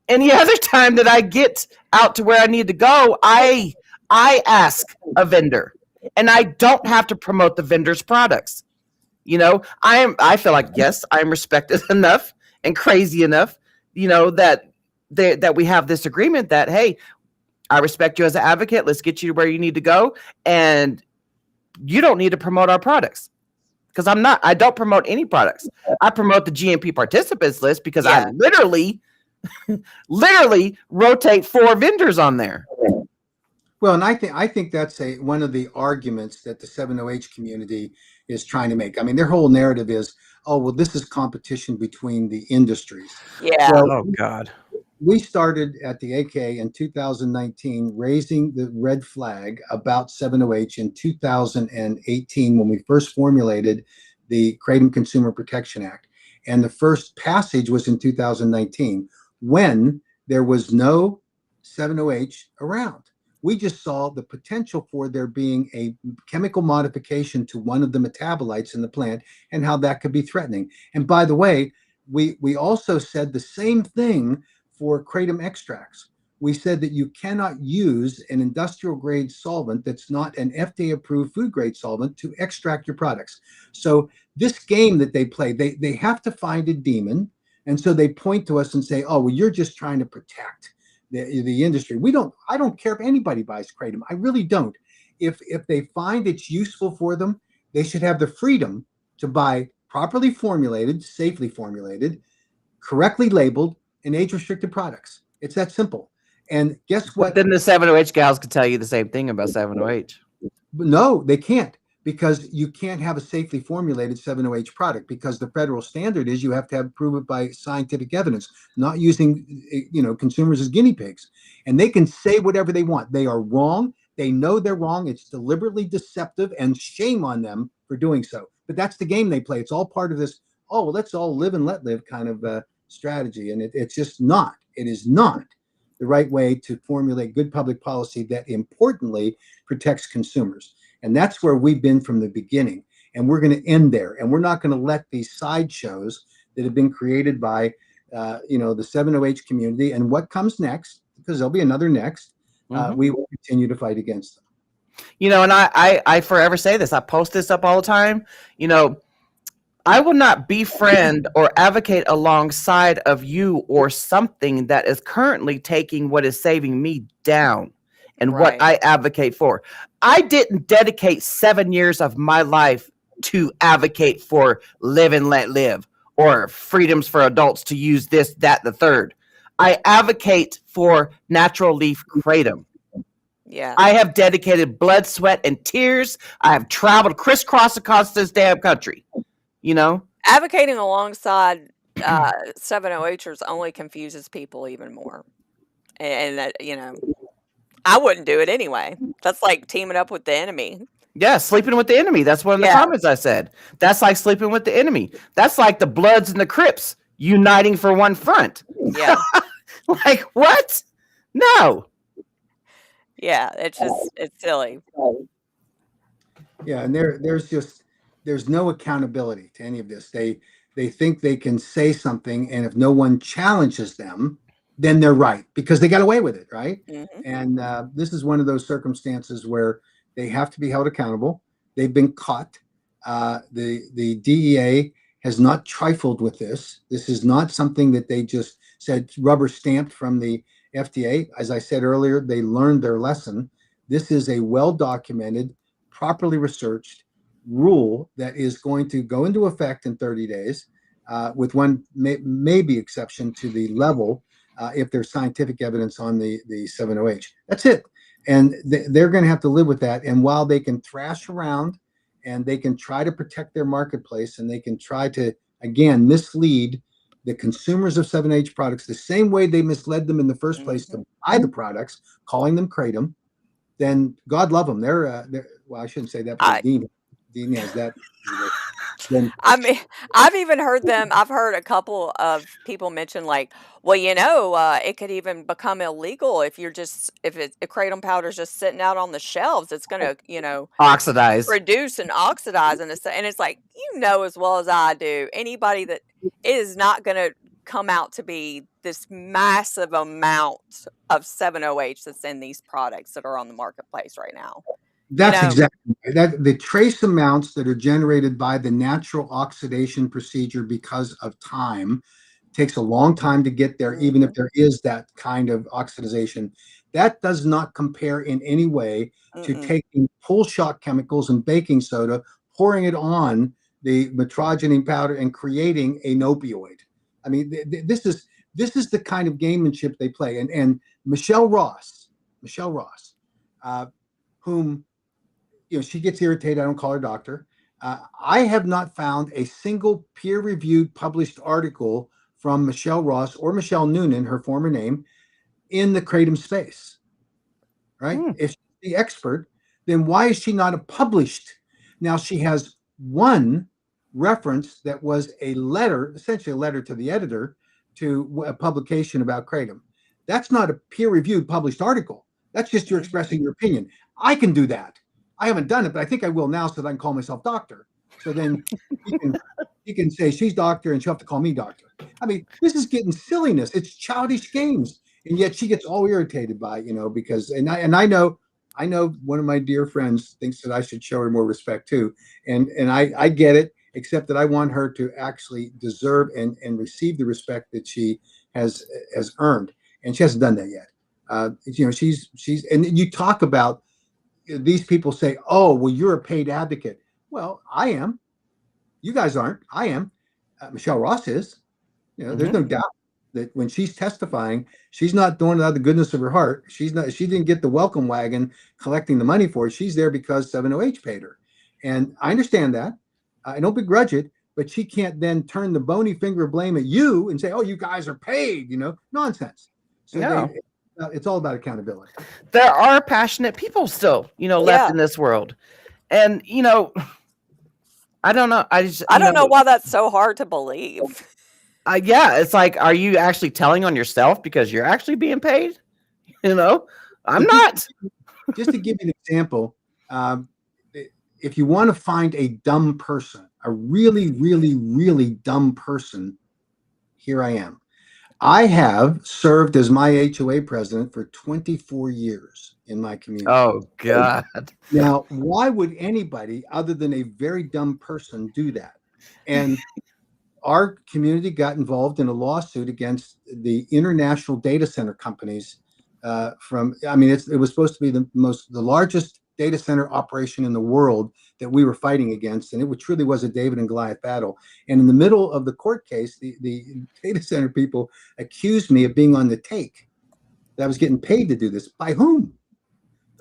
Any other time that I get out to where I need to go, I ask a vendor, and I don't have to promote the vendor's products. I feel like, yes, I'm respected enough and crazy enough, that we have this agreement that, hey, I respect you as an advocate. Let's get you to where you need to go. And you don't need to promote our products. Because I don't promote any products. I promote the GMP participants list because I literally rotate 4 vendors on there. Well, and I think that's one of the arguments that the 708 community is trying to make. I mean, their whole narrative is, oh, well, this is competition between the industries. Yeah. So, oh, God. We started at the AK in 2019, raising the red flag about 708 in 2018 when we first formulated the Kratom Consumer Protection Act. And the first passage was in 2019 when there was no 708 around. We just saw the potential for there being a chemical modification to one of the metabolites in the plant and how that could be threatening. And by the way, we also said the same thing for kratom extracts. We said that you cannot use an industrial grade solvent that's not an FDA approved food grade solvent to extract your products. So this game that they play, they have to find a demon. And so they point to us and say, oh, well, you're just trying to protect the industry. I don't care if anybody buys kratom. I really don't. If they find it's useful for them, they should have the freedom to buy properly formulated, safely formulated, correctly labeled, and age-restricted products. It's that simple. And guess what? But then the 7-OH gals could tell you the same thing about 7-OH. No, they can't, because you can't have a safely formulated 7-OH product, because the federal standard is you have to prove it by scientific evidence, not using consumers as guinea pigs. And they can say whatever they want. They are wrong. They know they're wrong. It's deliberately deceptive, and shame on them for doing so. But that's the game they play. It's all part of this, oh, well, let's all live and let live kind of strategy. And it's just not. It is not the right way to formulate good public policy that importantly protects consumers. And that's where we've been from the beginning. And we're going to end there. And we're not going to let these sideshows that have been created by, the 7-OH community and what comes next, because there'll be another next, we will continue to fight against them. And I forever say this. I post this up all the time. I will not befriend or advocate alongside of you or something that is currently taking what is saving me down and what I advocate for. I didn't dedicate 7 years of my life to advocate for live and let live or freedoms for adults to use this, that, the third. I advocate for natural leaf kratom. Yeah. I have dedicated blood, sweat, and tears. I have traveled crisscross across this damn country. Advocating alongside 7-OHers only confuses people even more. And that, I wouldn't do it anyway. That's like teaming up with the enemy. Yeah, sleeping with the enemy. That's one of the comments I said. That's like sleeping with the enemy. That's like the Bloods and the Crips uniting for one front. Yeah. Like, what? No. Yeah, it's silly. Yeah, and there's no accountability to any of this. They think they can say something, and if no one challenges them, then they're right, because they got away with it, right? Mm-hmm. And this is one of those circumstances where they have to be held accountable. They've been caught. The DEA has not trifled with this. This is not something that they just said rubber stamped from the FDA. As I said earlier, they learned their lesson. This is a well-documented, properly researched rule that is going to go into effect in 30 days, with one maybe exception to the level, if there's scientific evidence on the 7-OH. That's it. And they're going to have to live with that. And while they can thrash around and they can try to protect their marketplace, and they can try to, again, mislead the consumers of 7-H products the same way they misled them in the first place to buy the products, calling them kratom, then God love them. They're well, I shouldn't say that, but Dean has that. Then, I mean, I've even heard I've heard a couple of people mention like, well, it could even become illegal if kratom powder is just sitting out on the shelves. It's going to, oxidize, reduce and oxidize. And it's like, as well as I do, anybody that is not going to come out to be this massive amount of 7-OH that's in these products that are on the marketplace right now. That's exactly that. The trace amounts that are generated by the natural oxidation procedure because of time takes a long time to get there, even if there is that kind of oxidation. That does not compare in any way to taking pull shock chemicals and baking soda, pouring it on the metrogeny powder, and creating an opioid. I mean, this is the kind of gamemanship they play. And Michelle Ross, whom, she gets irritated. I don't call her doctor. I have not found a single peer-reviewed published article from Michelle Ross or Michelle Noonan, her former name, in the kratom space. Right? If she's the expert, then why is she not a published? Now, she has one reference that was a letter, essentially a letter to the editor, to a publication about kratom. That's not a peer-reviewed published article. That's just your expressing your opinion. I can do that. I haven't done it, but I think I will now so that I can call myself doctor. So then he can say she's doctor and she'll have to call me doctor. I mean, this is getting silliness. It's childish games. And yet she gets all irritated by, because I know one of my dear friends thinks that I should show her more respect too. And I get it, except that I want her to actually deserve and receive the respect that she has earned. And she hasn't done that yet. She's and you talk about these people say, oh, well, you're a paid advocate. Well, I am. You guys aren't. I am. Michelle Ross is. There's no doubt that when she's testifying, she's not doing it out of the goodness of her heart. She didn't get the welcome wagon collecting the money for it. She's there because 70H paid her. And I understand that. I don't begrudge it, but she can't then turn the bony finger of blame at you and say, oh, you guys are paid, nonsense. So No. It's all about accountability. There are passionate people still, left in this world. And, I don't know. I don't know why that's so hard to believe. Yeah, it's like, are you actually telling on yourself because you're actually being paid? I'm not. Just to give you an example, if you want to find a dumb person, a really, really, really dumb person, here I am. I have served as my HOA president for 24 years in my community. Oh, God. Now, why would anybody other than a very dumb person do that? And our community got involved in a lawsuit against the international data center companies it was supposed to be the largest data center operation in the world that we were fighting against. And it truly was a David and Goliath battle. And in the middle of the court case, the data center people accused me of being on the take, that I was getting paid to do this. By whom?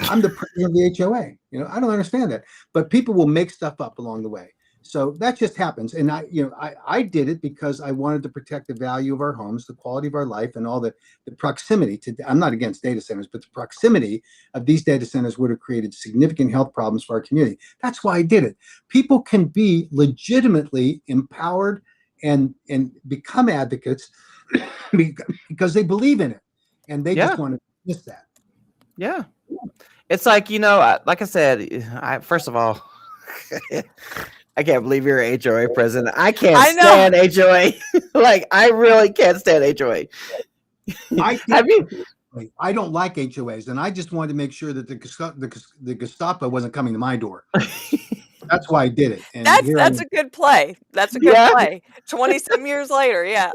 I'm the president of the HOA. I don't understand that. But people will make stuff up along the way. So that just happens. And I did it because I wanted to protect the value of our homes, the quality of our life, and all the proximity to, I'm not against data centers, but the proximity of these data centers would have created significant health problems for our community. That's why I did it. People can be legitimately empowered and become advocates because they believe in it. And they just want to miss that. Yeah. It's like, like I said, first of all, I can't believe you're an HOA president. I can't stand HOA. Like, I really can't stand HOA. I don't like HOAs, and I just wanted to make sure that the Gestapo wasn't coming to my door. That's why I did it. And that's a good play. That's a good play. 20-some years later, yeah.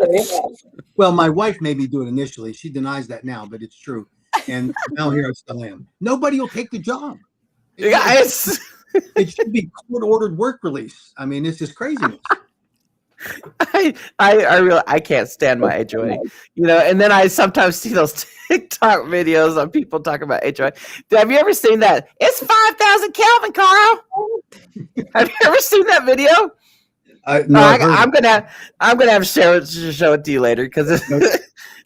Well, my wife made me do it initially. She denies that now, but it's true. And now here I still am. Nobody will take the job. It should be court-ordered work release. I mean, it's just craziness. I can't stand my HOA, and then I sometimes see those TikTok videos of people talking about HOA. Have you ever seen that? It's 5,000 Kelvin, Carl. Have you ever seen that video? No, I'm gonna have to show it to you later because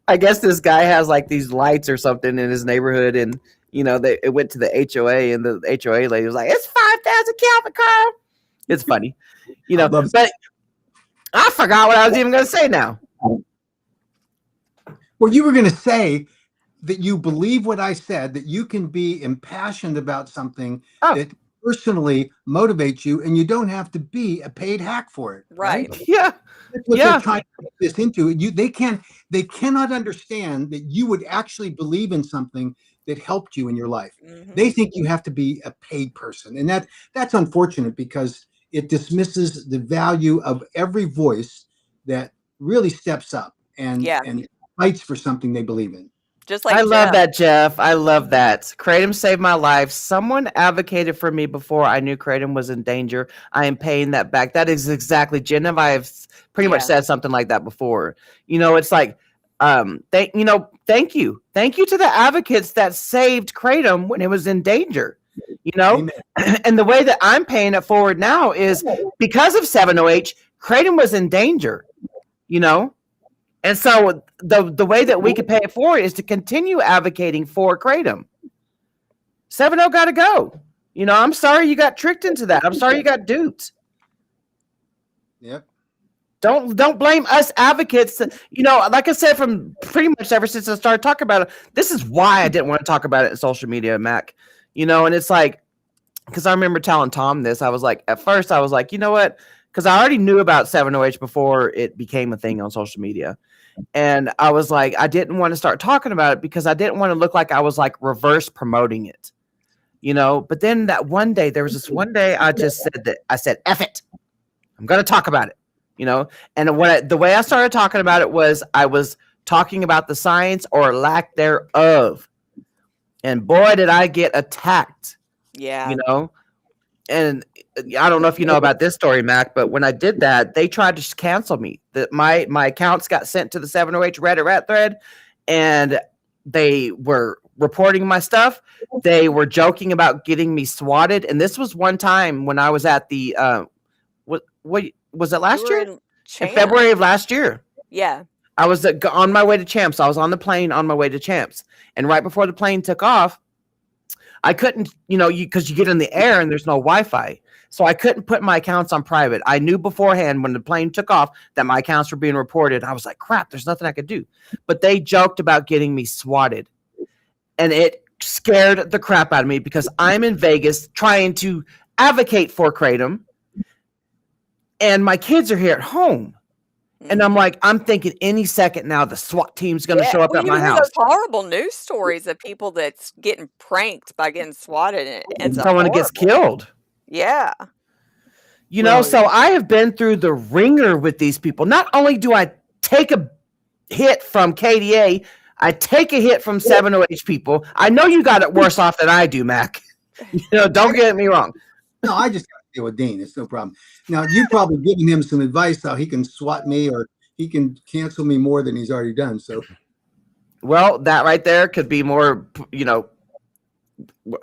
I guess this guy has like these lights or something in his neighborhood, and it went to the HOA, and the HOA lady was like, "It's 5,000 Kelvin, Carl." It's funny, but I forgot what I was even going to say now. Well, you were going to say that you believe what I said, that you can be impassioned about something that personally motivates you, and you don't have to be a paid hack for it. Right. Yeah. That's what they're trying to put this into. They cannot understand that you would actually believe in something that helped you in your life. Mm-hmm. They think you have to be a paid person. And that's unfortunate because it dismisses the value of every voice that really steps up and fights for something they believe in. Just like I love that, Jeff. I love that. Kratom saved my life. Someone advocated for me before I knew Kratom was in danger. I am paying that back. That is exactly, Jen and I have pretty much said something like that before. It's like, thank you. Thank you to the advocates that saved Kratom when it was in danger. Amen. And the way that I'm paying it forward now is because of 70H, Kratom was in danger, And so the way that we can pay it forward is to continue advocating for Kratom. 70 got to go. I'm sorry you got tricked into that. I'm sorry you got duped. Yep. Don't blame us advocates. You know, like I said, from pretty much ever since I started talking about it, this is why I didn't want to talk about it in social media, Mac. You know, and it's like, because I remember telling Tom this. I was like, at first, I was like, you know what? Because I already knew about 7OH before it became a thing on social media. And I was like, I didn't want to start talking about it because I didn't want to look like I was like reverse promoting it, you know. But then that one day, there was this one day I just said that I said, F it. I'm going to talk about it, you know. And the way I started talking about it was I was talking about the science or lack thereof. And boy, did I get attacked. Yeah. You know, and I don't know if you know about this story, Mac, but when I did that, they tried to cancel me. That my accounts got sent to the 7OH Reddit rat thread, and they were reporting my stuff. They were joking about getting me swatted, and this was one time when I was at the what was it last year? In February of last year. Yeah. I was on my way to Champs. I was on the plane on my way to Champs, and right before the plane took off, I couldn't, you know, because you get in the air and there's no Wi-Fi. So I couldn't put my accounts on private. I knew beforehand when the plane took off that my accounts were being reported. I was like, crap, there's nothing I could do. But they joked about getting me swatted. And it scared the crap out of me because I'm in Vegas trying to advocate for Kratom. And my kids are here at home. And I'm like, I'm thinking any second now the SWAT team's going to show up at my house. Those horrible news stories of people that's getting pranked by getting swatted, and someone gets killed. Yeah. You know, so I have been through the ringer with these people. Not only do I take a hit from KDA, I take a hit from 7OH people. I know you got it worse off than I do, Mac. You know, don't get me wrong. No, I just deal with Dean. It's no problem. Now, you probably given him some advice how he can swat me or he can cancel me more than he's already done. So, well, that right there could be more, you know,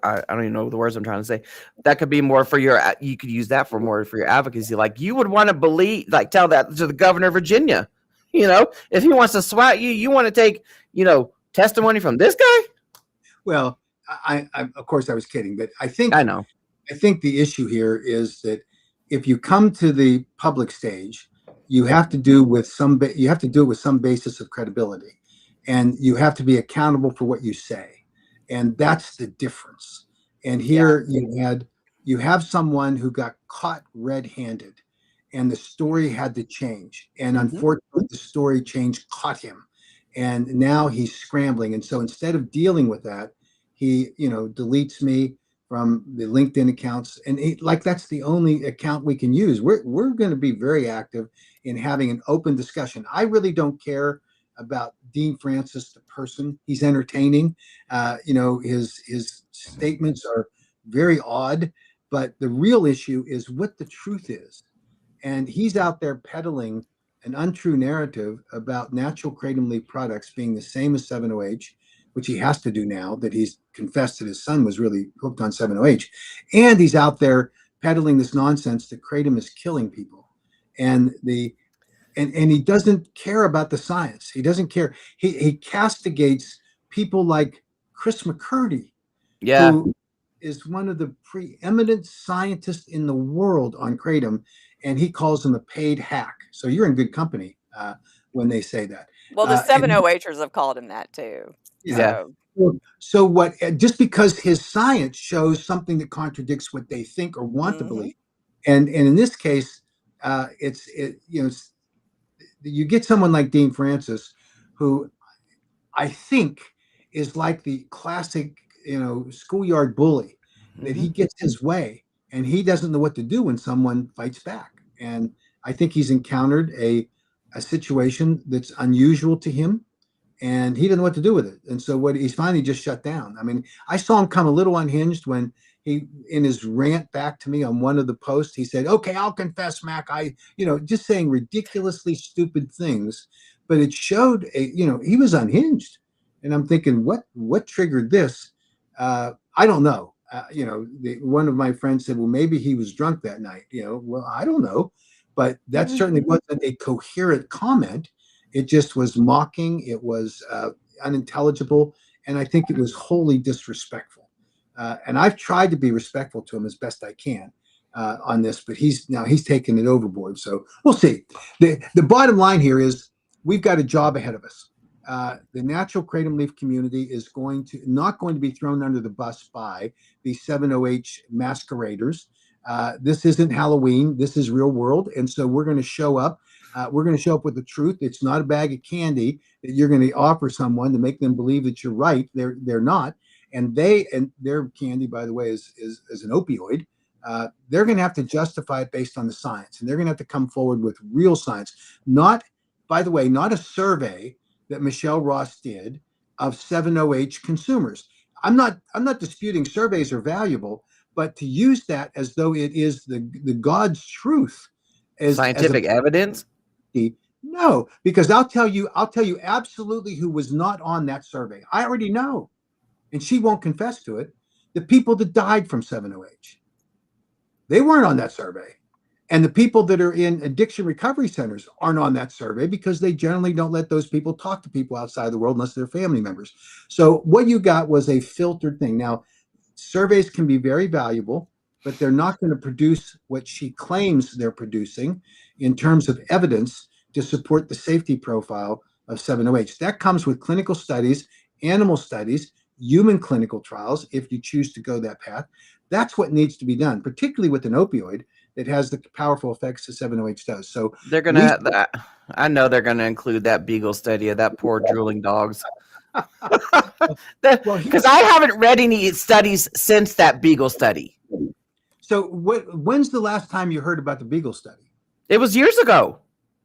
I don't even know the words I'm trying to say. That could be more for your, you could use that for more for your advocacy. Like you would want to believe, like tell that to the governor of Virginia, you know, if he wants to swat you, you want to take, you know, testimony from this guy. Well, I of course I was kidding, but I think the issue here is that if you come to the public stage, you have to do with some basis of credibility, and you have to be accountable for what you say, and that's the difference. And here you have someone who got caught red-handed, and the story had to change, and unfortunately, the story change caught him, and now he's scrambling. And so instead of dealing with that, he deletes me from the LinkedIn accounts, and that's the only account we can use. We're going to be very active in having an open discussion. I really don't care about Dean Francis, the person. He's entertaining. His statements are very odd, but the real issue is what the truth is. And he's out there peddling an untrue narrative about natural kratom leaf products being the same as 7OH, which he has to do now that he's confessed that his son was really hooked on 7OH. And he's out there peddling this nonsense that kratom is killing people. And he doesn't care about the science. He doesn't care. He castigates people like Chris McCurdy, who is one of the preeminent scientists in the world on kratom, and he calls him a paid hack. So you're in good company when they say that. Well, the 7OHers have called him that too. Yeah. So what? Just because his science shows something that contradicts what they think or want to believe, and in this case, you get someone like Dean Francis, who I think is like the classic, schoolyard bully, that he gets his way and he doesn't know what to do when someone fights back. And I think he's encountered a situation that's unusual to him, and he didn't know what to do with it. And so he's finally just shut down. I mean, I saw him come a little unhinged when he, in his rant back to me on one of the posts, he said, okay, I'll confess, Mac. Just saying ridiculously stupid things, but it showed he was unhinged. And I'm thinking, what triggered this? I don't know. One of my friends said, well, maybe he was drunk that night. Well, I don't know, but that certainly wasn't a coherent comment. It just was mocking. It was unintelligible. And I think it was wholly disrespectful. And I've tried to be respectful to him as best I can. on this, but he's taken it overboard. So we'll see. The bottom line here is we've got a job ahead of us. The natural kratom leaf community is not going to be thrown under the bus by these 7-OH masqueraders. This isn't Halloween. This is real world. And so we're going to show up. We're going to show up with the truth. It's not a bag of candy that you're going to offer someone to make them believe that you're right. They're not. And their candy, by the way, is an opioid. They're going to have to justify it based on the science. And they're going to have to come forward with real science. Not, by the way, not a survey that Michelle Ross did of 7-OH consumers. I'm not disputing surveys are valuable, but to use that as though it is the God's truth as scientific evidence. No, because I'll tell you absolutely who was not on that survey. I already know, and she won't confess to it. The people that died from 7-OH, they weren't on that survey. And the people that are in addiction recovery centers aren't on that survey because they generally don't let those people talk to people outside the world unless they're family members. So what you got was a filtered thing. Now, surveys can be very valuable, but they're not going to produce what she claims they're producing in terms of evidence to support the safety profile of 7-OH. That comes with clinical studies, animal studies, human clinical trials, if you choose to go that path. That's what needs to be done, particularly with an opioid that has the powerful effects that 7-OH does. So they're going to, I know they're going to include that Beagle study of that poor drooling dogs. Because I haven't read any studies since that Beagle study. So when's the last time you heard about the Beagle study? It was years ago.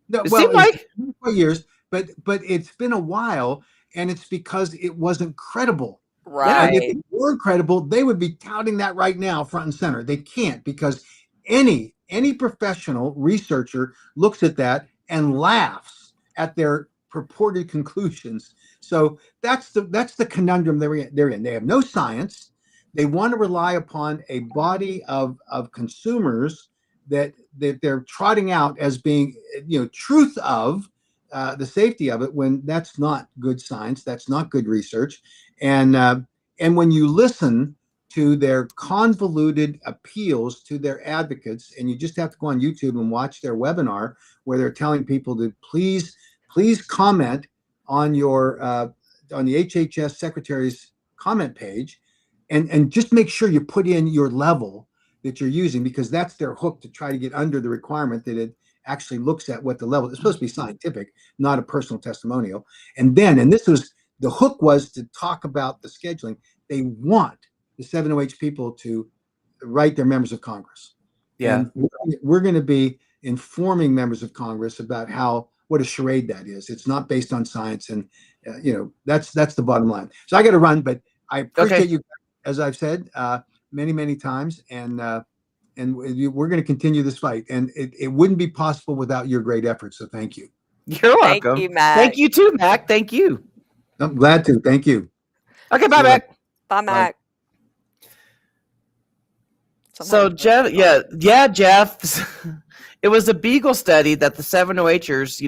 No, it seemed like years, but it's been a while, and it's because it wasn't credible. Right. And if it were credible, they would be touting that right now, front and center. They can't, because any professional researcher looks at that and laughs at their purported conclusions. So that's the conundrum they're in. They have no science. They want to rely upon a body of consumers that they're trotting out as being, truth of the safety of it, when that's not good science. That's not good research. And when you listen to their convoluted appeals to their advocates, and you just have to go on YouTube and watch their webinar where they're telling people to please comment on the HHS secretary's comment page, and just make sure you put in your level that you're using, because that's their hook to try to get under the requirement that it actually looks at what the level. It's supposed to be scientific, not a personal testimonial. And this was the hook, was to talk about the scheduling. They want the 7-OH people to write their members of Congress. Yeah. And we're going to be informing members of Congress about what a charade that is. It's not based on science. And, that's the bottom line. So I got to run, but I appreciate you, as I've said many, many times. And we're going to continue this fight. And it wouldn't be possible without your great efforts. So thank you. You're welcome. Thank you, Mac. Thank you too, Mac. Thank you. I'm glad to. Thank you. Okay, bye, Mac. Bye, Mac. So Jeff, Jeff, it was a Beagle study that the 7-OHers,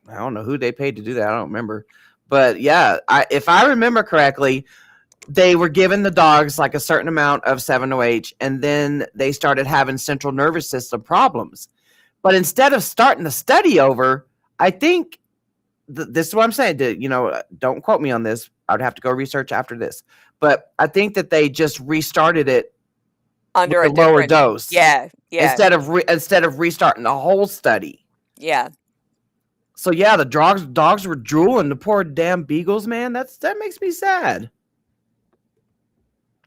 I don't know who they paid to do that. I don't remember, but yeah, if I remember correctly, they were giving the dogs like a certain amount of 7-OH, and then they started having central nervous system problems. But instead of starting the study over, I think this is what I'm saying. Don't quote me on this. I would have to go research after this, but I think that they just restarted it under a lower dose. Yeah. Instead of restarting the whole study. Yeah. So yeah, the dogs were drooling. The poor damn beagles, man. That makes me sad.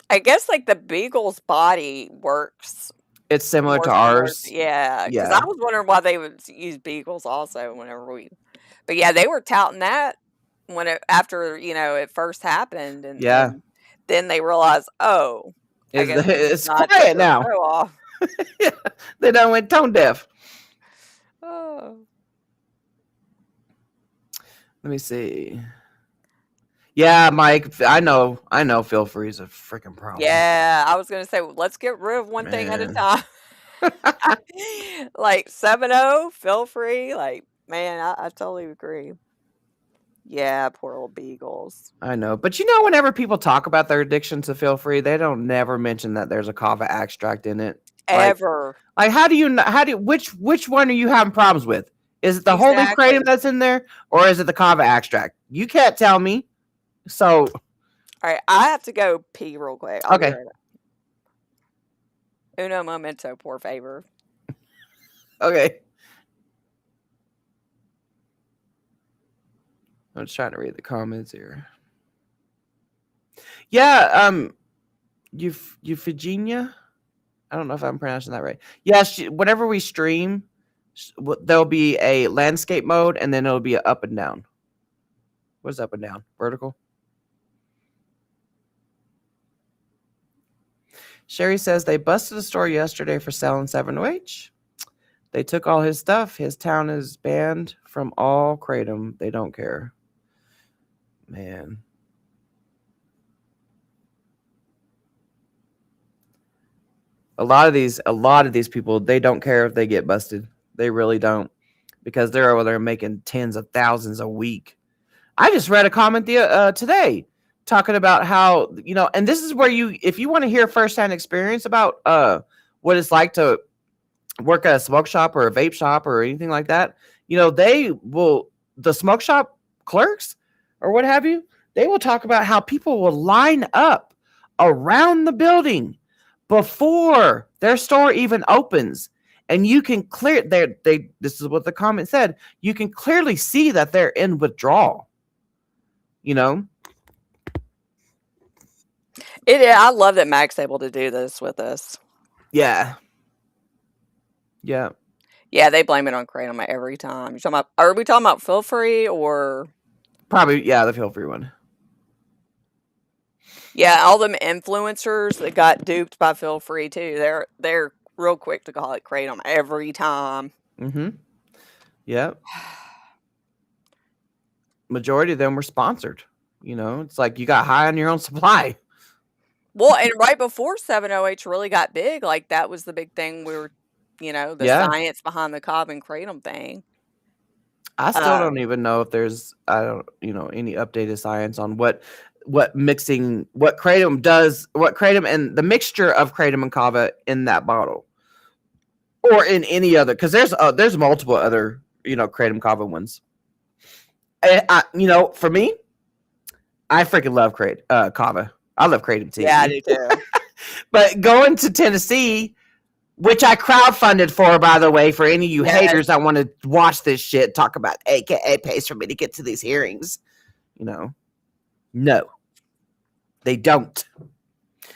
I guess like the beagle's body works. It's similar to ours. Yeah. Because I was wondering why they would use beagles also but yeah, they were touting that after it first happened, and then they realized, it's quiet now. They done went tone deaf. Oh. Let me see. Yeah, Mike, I know feel free is a freaking problem. Yeah, I was gonna say, let's get rid of one thing at a time. Like 7-0, feel free. Like, man, I totally agree. Yeah, poor old beagles. I know. But whenever people talk about their addiction to feel free, they don't never mention that there's a kava extract in it. ever. Like how do you which one are you having problems with? Is it the holy Exactly. kratom that's in there, or is it the kava extract? You can't tell me. So, All right, I have to go pee real quick. I'll be okay, right back. Uno momento, por favor. okay. I'm just trying to read the comments here. Yeah, Euphigenia. I don't know if I'm pronouncing that right. Yeah, whenever we stream, there'll be a landscape mode, and then it'll be a up and down. What's up and down? Vertical. Sherry says they busted a store yesterday for selling 7-OH. They took all his stuff. His town is banned from all kratom. They don't care. Man. A lot of these people, they don't care if they get busted. They really don't, because they're over there making tens of thousands a week. I just read a comment today talking about how, and this is where if you want to hear firsthand experience about what it's like to work at a smoke shop or a vape shop or anything like that, the smoke shop clerks or what have you, they will talk about how people will line up around the building before their store even opens. And you can this is what the comment said, you can clearly see that they're in withdrawal. I love that Mac's able to do this with us. Yeah. Yeah, they blame it on kratom every time. Are we talking about Feel Free or? Probably, yeah, the Feel Free one. Yeah, all them influencers that got duped by Feel Free too. They're real quick to call it kratom every time. Mm-hmm. Yep. Majority of them were sponsored. It's like you got high on your own supply. Well, and right before 7-OH really got big, like that was the big thing. We were, the science behind the kava and kratom thing. I still don't even know if there's any updated science on what kratom does, what kratom and the mixture of kratom and kava in that bottle, or in any other, because there's multiple other kratom kava ones. For me, I freaking love kava. I love kratom tea. Yeah, I do too. But going to Tennessee, which I crowdfunded for, by the way, for any of you haters that want to watch this shit, talk about AKA pays for me to get to these hearings. No, they don't.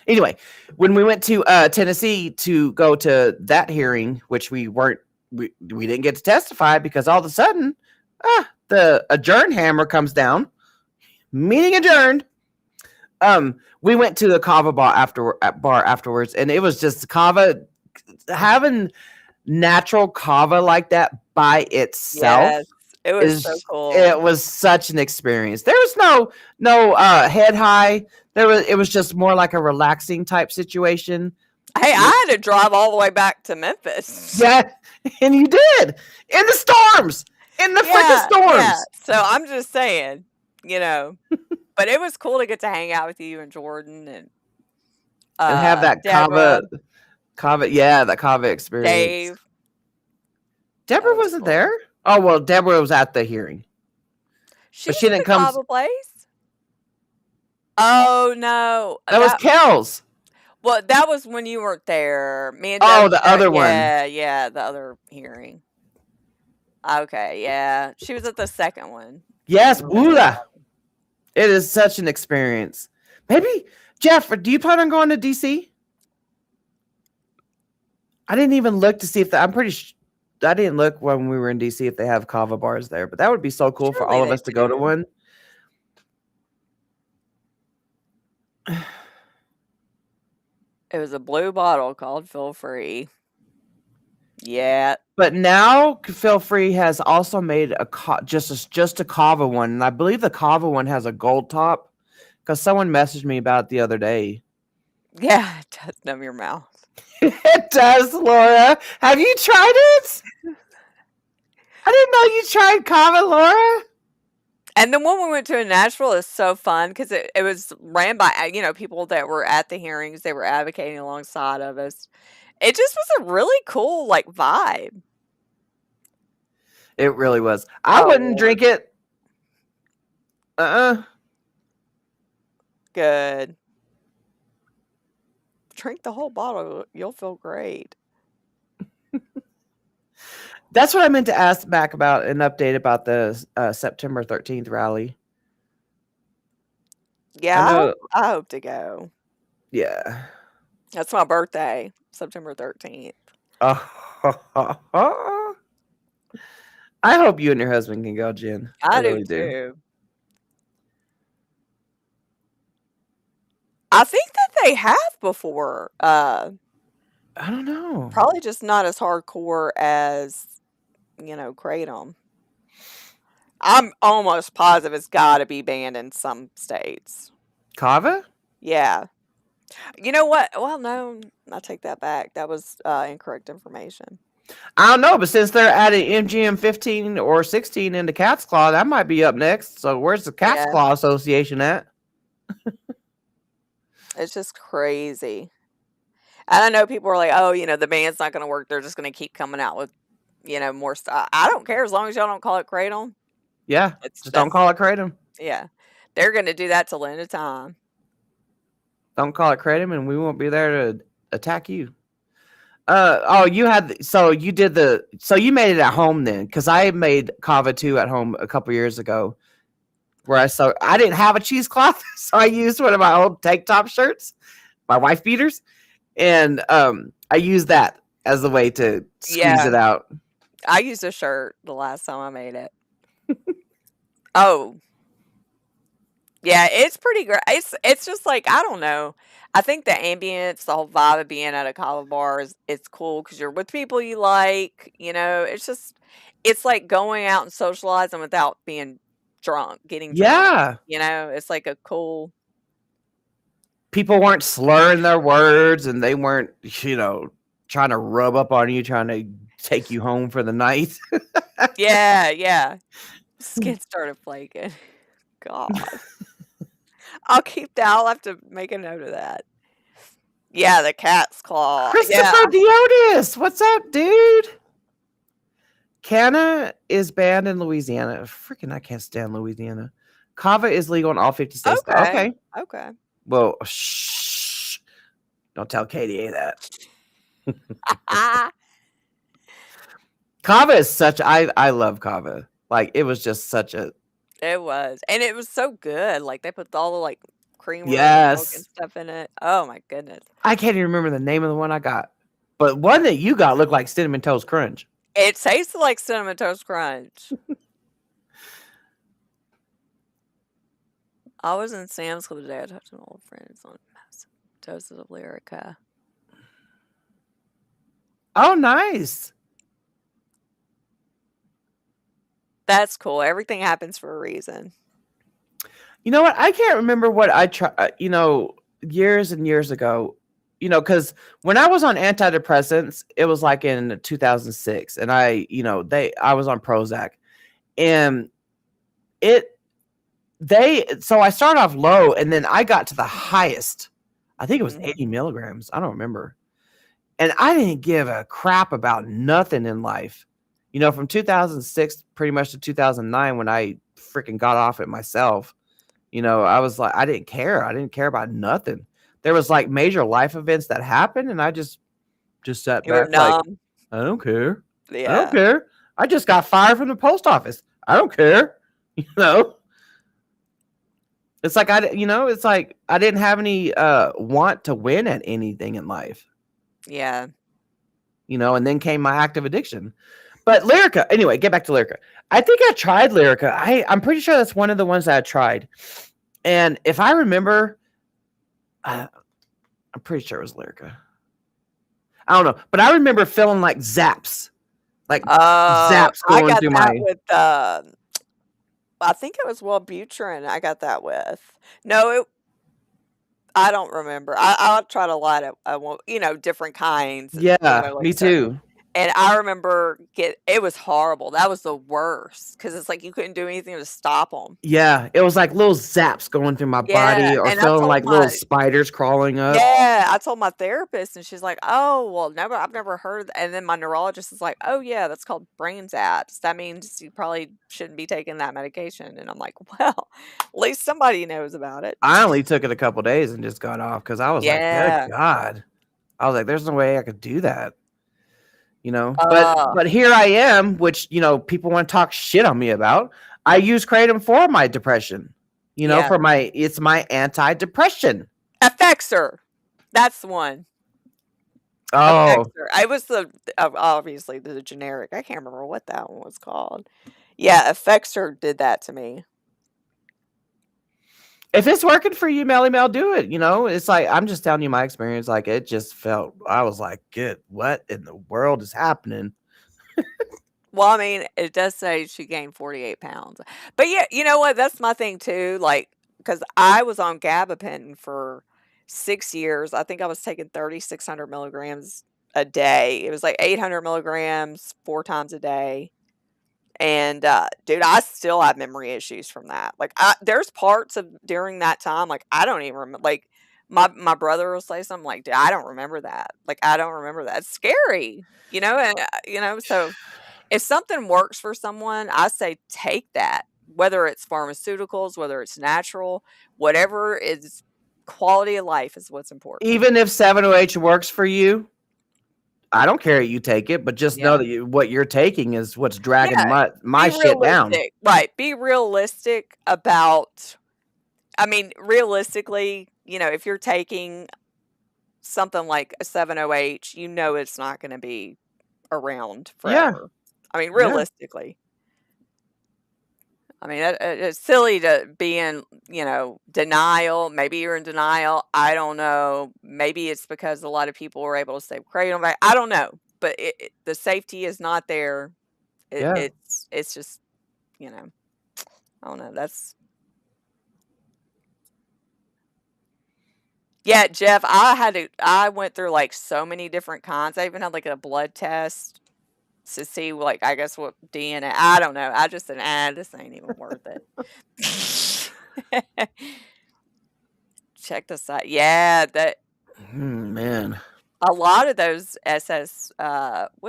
Anyway, when we went to Tennessee to go to that hearing, which we didn't get to testify because all of a sudden, the adjourn hammer comes down, meeting adjourned. We went to the kava bar afterwards, and it was just kava. Having natural kava like that by itself, it was so cool. It was such an experience. There was no head high. It was just more like a relaxing type situation. Hey, I had to drive all the way back to Memphis. Yeah, and you did in the storms, freaking storms. Yeah. So I'm just saying, but it was cool to get to hang out with you and Jordan and have that Deborah. Kava, yeah, that kava experience. Dave. Deborah wasn't there. Oh well, Deborah was at the hearing. She didn't come. Kava place? Oh no, that was Kel's. Well, that was when you weren't there. Me and Deborah, the other one. Yeah, the other hearing. Okay, yeah, she was at the second one. Yes, Wula. It is such an experience. Maybe Jeff, do you plan on going to DC? I didn't even look to see if I didn't look when we were in DC if they have kava bars there, but that would be so cool for all of us to go to one. It was a blue bottle called Feel Free. Yeah. But now Feel Free has also made just a kava one, and I believe the kava one has a gold top because someone messaged me about it the other day. Yeah, it does numb your mouth. It does, Laura. Have you tried it? I didn't know you tried kava, Laura. And the one we went to in Nashville is so fun because it was ran by people that were at the hearings. They were advocating alongside of us, it just was a really cool like vibe. It really was. I Oh, wouldn't Lord. drink it. Good. Drink the whole bottle. You'll feel great. That's what I meant to ask back about an update about the September 13th rally. Yeah, I hope to go. Yeah. That's my birthday, September 13th. I hope you and your husband can go, Jen. I really do too. I think that they have before. I don't know. Probably just not as hardcore as, Kratom. I'm almost positive it's got to be banned in some states. Kava? Yeah. You know what? Well, no, I take that back. That was incorrect information. I don't know, but since they're adding MGM 15 or 16 into Cat's Claw, that might be up next. So where's the Cat's Claw Association at? It's just crazy. And I know people are like, oh, the band's not going to work. They're just going to keep coming out with, more stuff. I don't care as long as y'all don't call it Kratom. Yeah, just don't call it Kratom. Yeah. They're going to do that till the end of time. Don't call it Kratom and we won't be there to attack you. You made it at home then, because I made Kava 2 at home a couple years ago, where I didn't have a cheesecloth, so I used one of my old tank top shirts, my wife beaters, and I used that as the way to squeeze it out. I used a shirt the last time I made it. Oh. Yeah, it's pretty great. It's just like, I don't know. I think the ambience, the whole vibe of being at a kava bar it's cool because you're with people you like. It's like going out and socializing without being drunk, getting drunk. Yeah. It's like a cool. People weren't slurring their words and they weren't, trying to rub up on you, trying to take you home for the night. Yeah. Skin started flaking. God. I'll have to make a note of that. Yeah, the Cat's Claw. Christopher Diotis, what's up, dude? Canna is banned in Louisiana. Freaking, I can't stand Louisiana. Kava is legal in all 50 states. Okay. Well, shh. Don't tell KDA that. Kava is I love Kava. Like, it was just such a. It was. And it was so good. Like, they put all the, like, cream and milk and stuff in it. Oh, my goodness. I can't even remember the name of the one I got. But one that you got looked like Cinnamon Toast Crunch. It tasted like Cinnamon Toast Crunch. I was in Sam's Club today. I talked to an old friend on massive doses of Lyrica. Oh, nice. That's cool. Everything happens for a reason. You know what? I can't remember what I tried, years and years ago, because when I was on antidepressants, it was like in 2006 and I was on Prozac and so I started off low and then I got to the highest. I think it was 80 milligrams. I don't remember. And I didn't give a crap about nothing in life. From 2006 pretty much to 2009 when I freaking got off it myself, I was like, I didn't care. I didn't care about nothing. There was like major life events that happened and I just sat back like, I don't care. Yeah. I don't care. I just got fired from the post office. I don't care. It's like it's like I didn't have any want to win at anything in life. Yeah. And then came my active addiction. But Lyrica, anyway, get back to Lyrica. I think I tried Lyrica. I'm pretty sure that's one of the ones that I tried. And if I remember, I'm pretty sure it was Lyrica. I don't know. But I remember feeling like zaps. Like zaps going through my... with, I think it was Wellbutrin I got that with. No, I don't remember. I'll try to light it. I won't, different kinds. Yeah, me too. And I remember it was horrible. That was the worst because it's like you couldn't do anything to stop them. Yeah, it was like little zaps going through my Yeah, body or and I feeling told like little my spiders crawling up. yeah, I told my therapist, and she's like, "Oh, well, never. I've never heard of that." And then my neurologist is like, "Oh, yeah, that's called brain zaps. That means you probably shouldn't be taking that medication." And I'm like, "Well, at least somebody knows about it." I only took it a couple days and just got off because I was like, good Yeah. God. I was like, there's no way I could do that. But Uh, here I am, which people want to talk shit on me about. I use kratom for my depression. yeah. It's my anti-depression. Effexor. That's the one. Oh, Effexor. I was obviously the generic. I can't remember what that one was called. Yeah, Effexor did that to me. if it's working for you, Melly Mel, do it. It's like I'm just telling you my experience. Like it just felt. I was like, "Good, what in the world is happening?" Well, I mean, it does say she gained 48 pounds. But yeah, you know what? That's my thing too. Like, because I was on gabapentin for 6 years. I think I was taking 3,600 milligrams a day. It was like 800 milligrams 4 times a day. And dude, I still have memory issues from that. Like, there's parts of during that time, like I don't even remember. Like, my brother will say something like, "Dude, I don't remember that. Like, I don't remember that. It's scary, And so if something works for someone, I say take that. Whether it's pharmaceuticals, whether it's natural, whatever is quality of life is what's important. Even if 7OH works for you, I don't care you take it, but just know Yeah. that what you're taking is what's dragging Yeah. my Be shit down. realistic. Right. Be realistic about, I mean, realistically, if you're taking something like a 7OH, it's not going to be around Yeah, forever. I mean, yeah. realistically. I mean, it's silly to be in, denial. Maybe you're in denial. I don't know. Maybe it's because a lot of people were able to save kratom. I don't know, but the safety is not there. Yeah. It's just, I don't know. Yeah, Jeff. I went through like so many different kinds. I even had like a blood test to see, like, I guess what DNA. I don't know. I just said, this ain't even worth it. Check this out. Yeah, that Man. a lot of those what is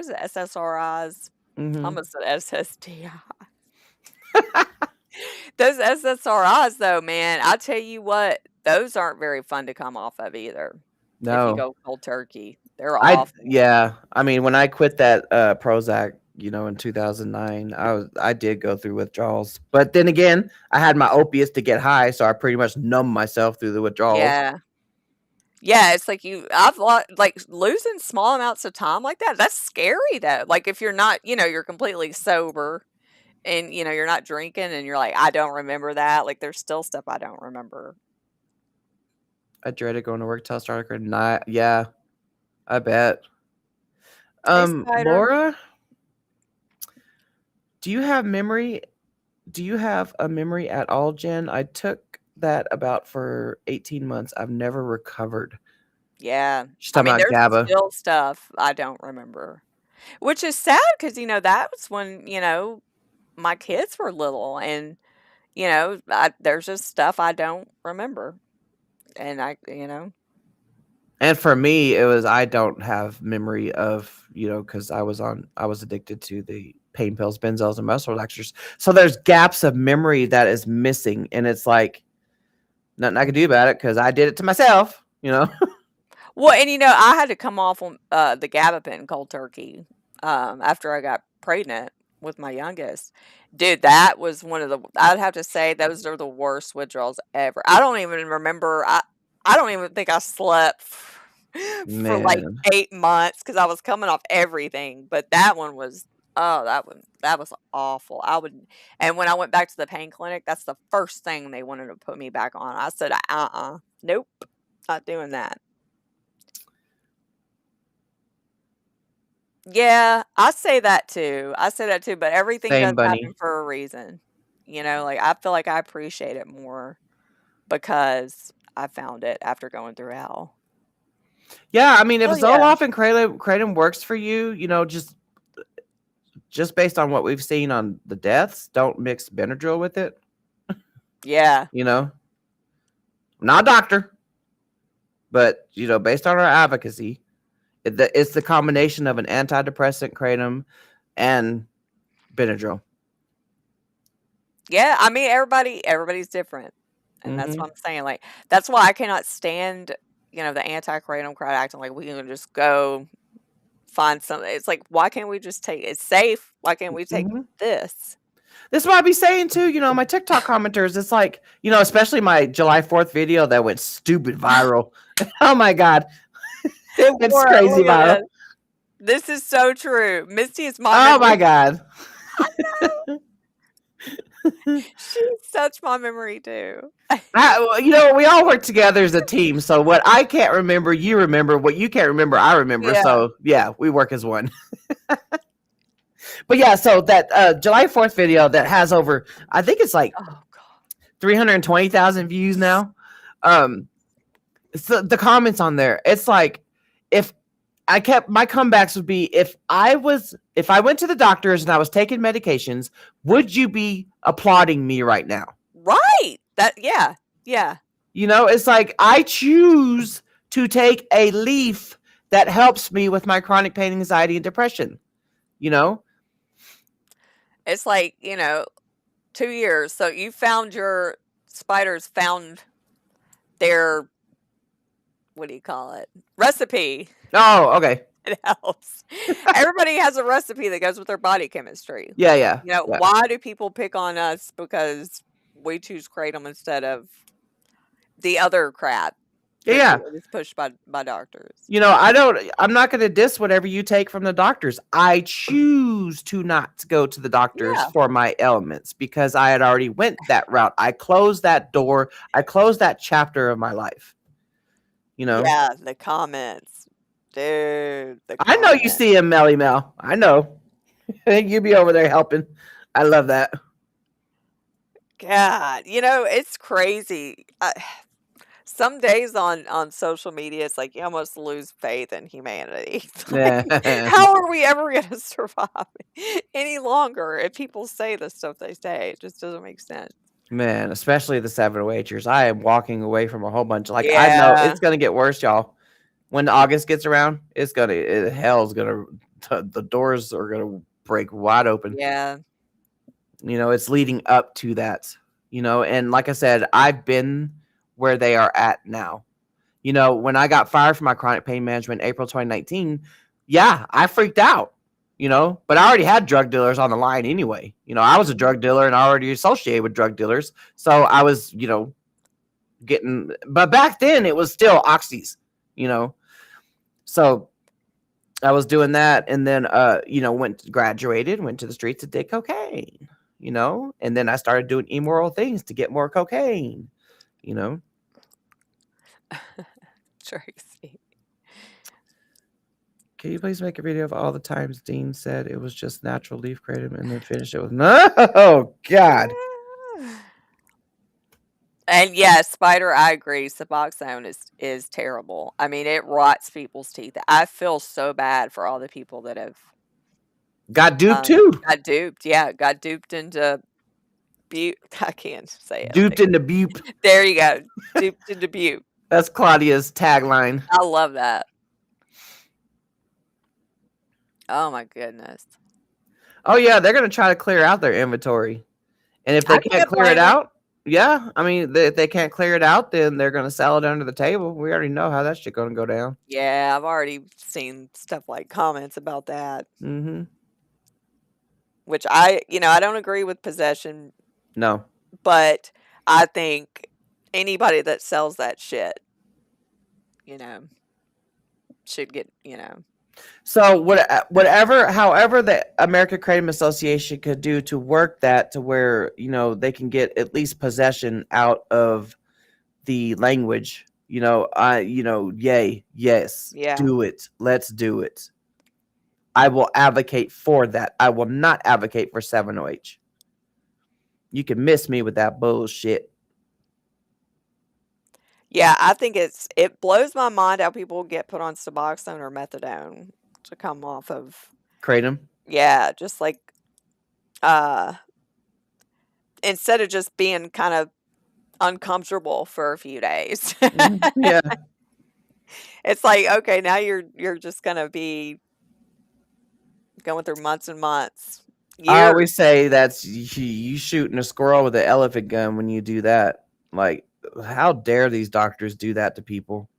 it, SSRIs? I Mhm. almost said SSDI. Those SSRIs though, man, I tell you what, those aren't very fun to come off of either. If you No. go cold turkey, they're I awful. yeah. I mean, when I quit that Prozac, in 2009, I did go through withdrawals. But then again, I had my opiates to get high, so I pretty much numbed myself through the withdrawals. Yeah. Yeah, it's like I've like losing small amounts of time like that. That's scary though. Like if you're not, you're completely sober and you're not drinking and you're like, I don't remember that. Like there's still stuff I don't remember. I dreaded going to work till I started at night. Yeah, I bet. Hey, Spider. Laura, do you have memory? Do you have a memory at all, Jen? I took that about for 18 months. I've never recovered. Yeah. She's I talking mean, about there's GABA. still stuff I don't remember, which is sad because, that was when, my kids were little and, there's just stuff I don't remember. And And for me, it was I don't have memory of, because I was addicted to the pain pills, benzos, and muscle relaxers. So there's gaps of memory that is missing, and it's like nothing I can do about it because I did it to myself. Well, and I had to come off on the gabapentin cold turkey after I got pregnant with my youngest. Dude, that was one of the. I'd have to say those are the worst withdrawals ever. I don't even remember. I don't even think I slept for like Man, 8 months because I was coming off everything. But that one was. Oh, that was awful. And when I went back to the pain clinic, that's the first thing they wanted to put me back on. I said, nope, not doing that. Yeah, I say that too. But everything same does bunny. happen for a reason. Like I feel like I appreciate it more because I found it after going through hell. Yeah, I mean, if Oh Zoloft and kratom works for you, just based on what we've seen on the deaths, don't mix Benadryl with it. Yeah. I'm not a doctor, but based on our advocacy, it's the combination of an antidepressant, kratom, and Benadryl. Yeah, I mean everybody's different. And that's what I'm saying. Like, that's why I cannot stand, the anti-kratom crowd acting like we can just go find something. It's like, why can't we just take it's safe? Why can't we take this? This is what I be saying too, my TikTok commenters. It's like, especially my July 4th video that went stupid viral. Oh my God. It's crazy viral. This is so true. Misty is my my God. I know. She's such my memory too. We all work together as a team. So what I can't remember, you remember. What you can't remember, I remember. Yeah. So yeah, we work as one. But yeah, so that July 4th video that has over, I think it's like 320,000 views now. So the comments on there, it's like, if my comebacks would be, if I went to the doctors and I was taking medications, would you be applauding me right now? Right. Yeah. It's like, I choose to take a leaf that helps me with my chronic pain, anxiety, and depression. It's like, 2 years. So you found your spiders found their, what do you call it? Recipe. Oh, okay. It helps. Everybody has a recipe that goes with their body chemistry. Yeah. Why do people pick on us because we choose kratom instead of the other crap? Yeah. It's pushed by doctors. I'm not going to diss whatever you take from the doctors. I choose to not go to the doctors for my ailments because I had already went that route. I closed that door. I closed that chapter of my life. Yeah, the comments. Dude, I know you see him, Melly Mel. I know. You be over there helping. I love that. God, it's crazy. Some days on social media, it's like you almost lose faith in humanity. How are we ever going to survive any longer if people say the stuff they say? It just doesn't make sense. Man, especially the 708ers. I am walking away from a whole bunch. I know it's going to get worse, y'all. When August gets around, hell's going to, the doors are going to break wide open. Yeah. It's leading up to that, and like I said, I've been where they are at now. When I got fired from my chronic pain management in April 2019, I freaked out, but I already had drug dealers on the line anyway. I was a drug dealer and already associated with drug dealers. So I was, but back then it was still oxys, so I was doing that. And then, graduated, went to the streets and did cocaine, and then I started doing immoral things to get more cocaine, Tracy. Can you please make a video of all the times Dean said it was just natural leaf kratom and then finish it with no? Oh God. And yes, Spider, I agree. Suboxone is terrible. I mean, it rots people's teeth. I feel so bad for all the people that have got duped too. Got duped, got duped into butte. I can't say it. Duped into butte. There you go. Duped into butte. That's Claudia's tagline. I love that. Oh my goodness. Oh yeah, they're gonna try to clear out their inventory, and if they can't clear it out, I mean, if they can't clear it out, then they're gonna sell it under the table. We already know how that shit gonna go down. Yeah, I've already seen stuff like comments about that. Mm-hmm. Which I don't agree with possession. No. But I think anybody that sells that shit, should get, So however the American Kratom Association could do to work that to where, they can get at least possession out of the language, yay, yes, do it. Let's do it. I will advocate for that. I will not advocate for 7OH. You can miss me with that bullshit. Yeah, I think it blows my mind how people get put on Suboxone or methadone to come off of. Kratom. Yeah, just like uh instead of just being kind of uncomfortable for a few days. Yeah. It's like, okay, now you're just gonna be going through months and months, I years. always say that's you shooting a squirrel with an elephant gun when you do that. Like, how dare these doctors do that to people?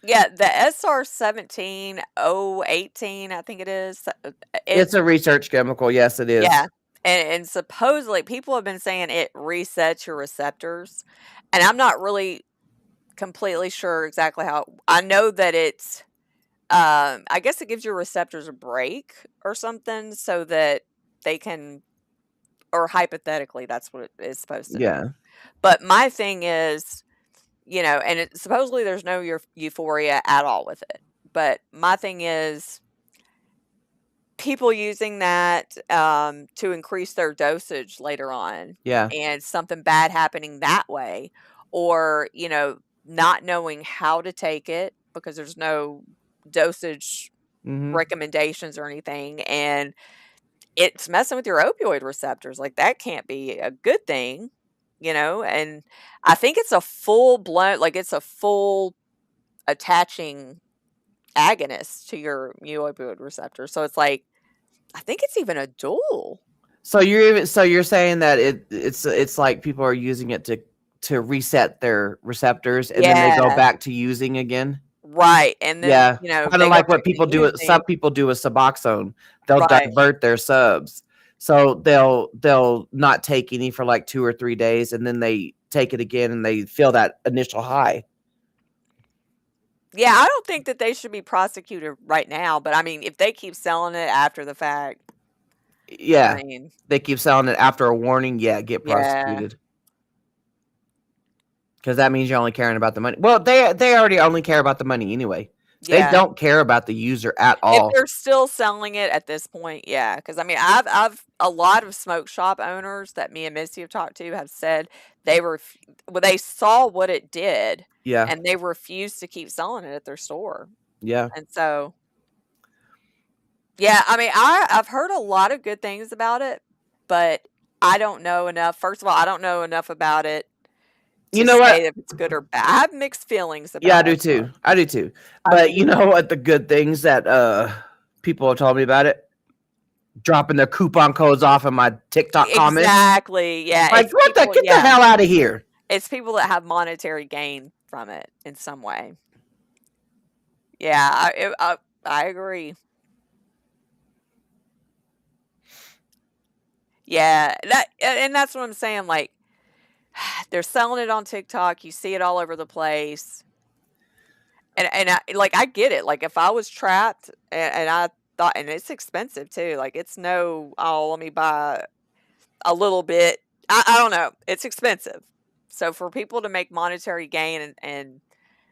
Yeah, the SR-17018, I think it is. It's a research chemical. Yes, it is. Yeah, and supposedly people have been saying it resets your receptors, and I'm not really completely sure exactly how. I know that it's, I guess it gives your receptors a break or something so that they can, or hypothetically, that's what it is supposed to do. Yeah. But my thing is, and supposedly there's no euphoria at all with it. But my thing is, people using that to increase their dosage later on, Yeah. and something bad happening that way, or not knowing how to take it because there's no dosage Mm-hmm. recommendations or anything, and it's messing with your opioid receptors. Like, that can't be a good thing, and I think it's a full blown, like, it's a full attaching agonist to your opioid receptor. So it's like, I think it's even a dual. So you're saying that it's like people are using it to reset their receptors and then they go Yeah, back to using again. right. And then, Yeah, kind they of go like what back to people do. using. Some people do with Suboxone. They'll Right. divert their subs, so they'll not take any for like 2 or 3 days, and then they take it again, and they feel that initial high. Yeah, I don't think that they should be prosecuted right now, but I mean, if they keep selling it after the fact, Yeah, I mean, they keep selling it after a warning. Yeah, get yeah, prosecuted because that means you're only caring about the money. Well, they already only care about the money anyway. They yeah. don't care about the user at If all. they're still selling it at this point, yeah. Because I mean, I've a lot of smoke shop owners that me and Missy have talked to have said they they saw what it did, Yeah, and they refused to keep selling it at their store. yeah. And so, yeah, I mean, I've heard a lot of good things about it, but I don't know enough. First of all, I don't know enough about it You to know what? say if it's good or bad. I have mixed feelings Yeah, I about do it. too. I do too. I But mean, you know what? The good things that people have told me about it, dropping their coupon codes off in my TikTok comments. exactly. Yeah, Like, it's what the? people. Get the Yeah, hell out of here! it's people that have monetary gain from it in some way. Yeah, I agree. Yeah, and that's what I'm saying. Like, they're selling it on TikTok. You see it all over the place. And I get it. Like, if I was trapped and I thought, and it's expensive too. Like, it's no, oh, let me buy a little bit. I don't know. It's expensive. So for people to make monetary gain and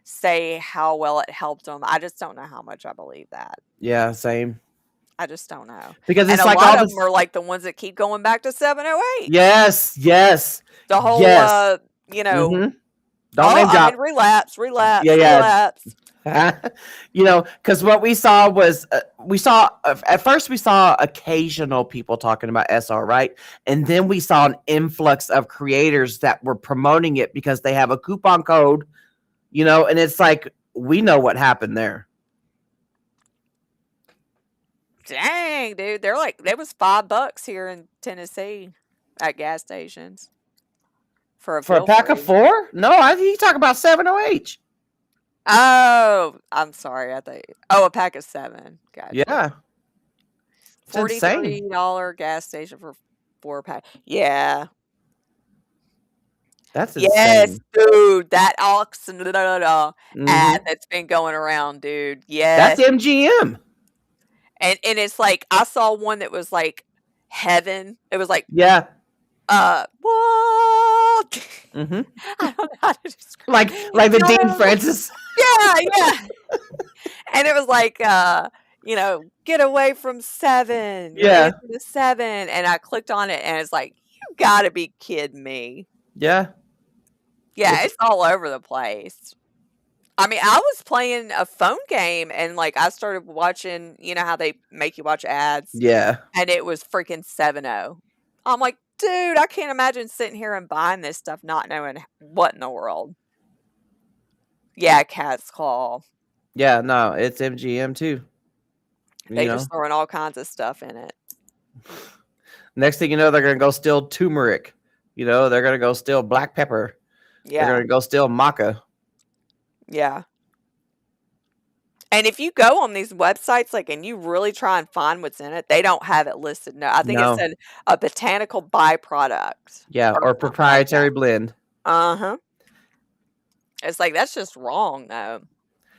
say how well it helped them, I just don't know how much I believe that. Yeah, same. I just don't know. Because And it's a like lot all of this. them are like the ones that keep going back to 708. Yes, yes, The whole, yes. oh, Don't name I'm drop. in relapse, Yeah, yeah. relapse. Because what we saw was at first we saw occasional people talking about SR, right? And then we saw an influx of creators that were promoting it because they have a coupon code, and it's like, we know what happened there. Dang, dude. They're like, there was $5 here in Tennessee at gas stations for a pack of 4? No, you talk about 7OH. Oh, I'm sorry. A pack of 7. Gotcha. Yeah. It's insane. $43 gas station for 4 pack. Yeah. That's Yes, insane. dude. That oxen ad Mhm. that's been going around, dude. Yes. That's MGM. And it's like, I saw one that was like heaven. It was like, Yeah. what? Mhm. I don't know how to describe Like the Dean Francis. Yeah. And it was like, get away from 7. You're Yeah. into the 7. And I clicked on it and it's like, you gotta be kidding me. Yeah. Yeah, it's all over the place. I mean, I was playing a phone game and like I started watching, you know how they make you watch ads, Yeah. and it was freaking 7-0. I'm like, dude, I can't imagine sitting here and buying this stuff not knowing what in the world. Yeah, Cat's Claw. Yeah, no, it's MGM too. They You know, just throwing all kinds of stuff in it. next thing you know, they're gonna go steal turmeric. You know, they're gonna go steal black pepper. They're Yeah, gonna go steal maca. yeah. And if you go on these websites, like, and you really try and find what's in it, they don't have it listed. No, I think it No. said a botanical byproduct. Yeah, or something like proprietary that. blend. Uh-huh. It's like, that's just wrong, though.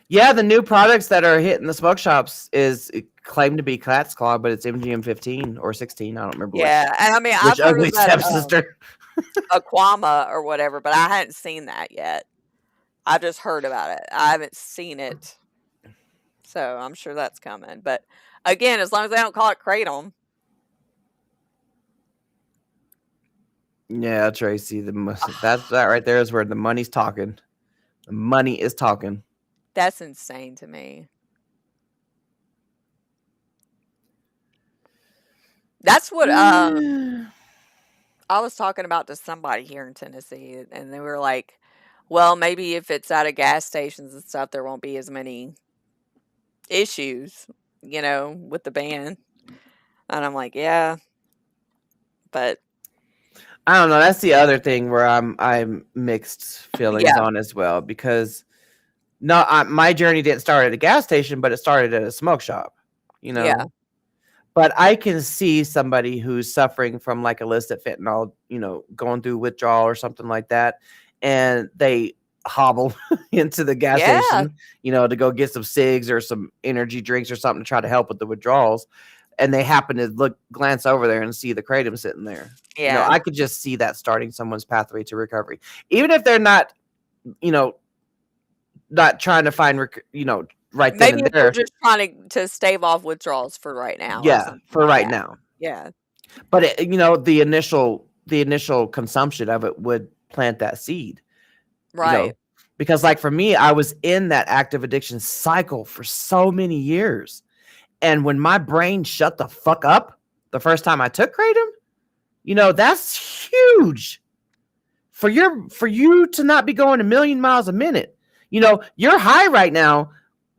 Yeah, the new products that are hitting the smoke shops is claimed to be Cat's Claw, but it's MGM 15 or 16. I don't remember Yeah, and I mean, I've which heard ugly of that stepsister. Aquama or whatever, but I hadn't seen that yet. I've just heard about it. I haven't seen it. So I'm sure that's coming. But again, as long as they don't call it Kratom. Yeah, Tracy, that right there is where the money's talking. The money is talking. That's insane to me. That's what I was talking about to somebody here in Tennessee, and they were like, well, maybe if it's at a gas stations and stuff, there won't be as many issues, you know, with the ban. And I'm like, yeah. But I don't know. That's the other thing where I'm mixed feelings Yeah. on as well, because my journey didn't start at a gas station, but it started at a smoke shop. You know. Yeah. But I can see somebody who's suffering from like illicit fentanyl, you know, going through withdrawal or something like that, and they hobble into the gas Yeah. station, you know, to go get some cigs or some energy drinks or something to try to help with the withdrawals. And they happen to glance over there and see the kratom sitting there. You know, Yeah. I could just see that starting someone's pathway to recovery, even if they're not, you know, not trying to find, you know, right then Maybe and if they're there. just trying to stave off withdrawals for right now. or Yeah, something for like right that. now. Yeah. But you know, the initial consumption of it would plant that seed, you know, Right. because like for me, I was in that active addiction cycle for so many years, and when my brain shut the fuck up the first time I took kratom, you know, that's huge for you to not be going a million miles a minute. You know, you're high right now.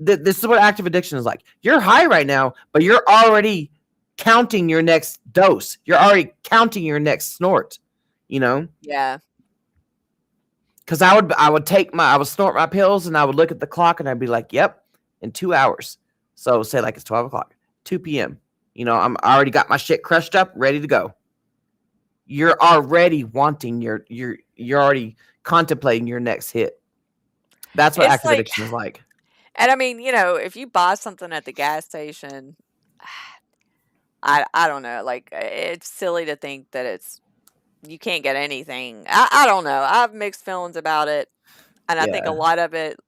This is what active addiction is like. You're high right now, but you're already counting your next dose. You're already counting your next snort, you know? Yeah. Because I would snort my pills and I would look at the clock and I'd be like, yep, in 2 hours. So say like it's 12 o'clock, 2 p.m. You know, I already got my shit crushed up, ready to go. You're already wanting you're already contemplating your next hit. That's what It's active like, addiction is like. and I mean, you know, if you buy something at the gas station, I don't know. Like, it's silly to think that you can't get anything. I don't know. I have mixed feelings about it, and I think a Yeah. lot of it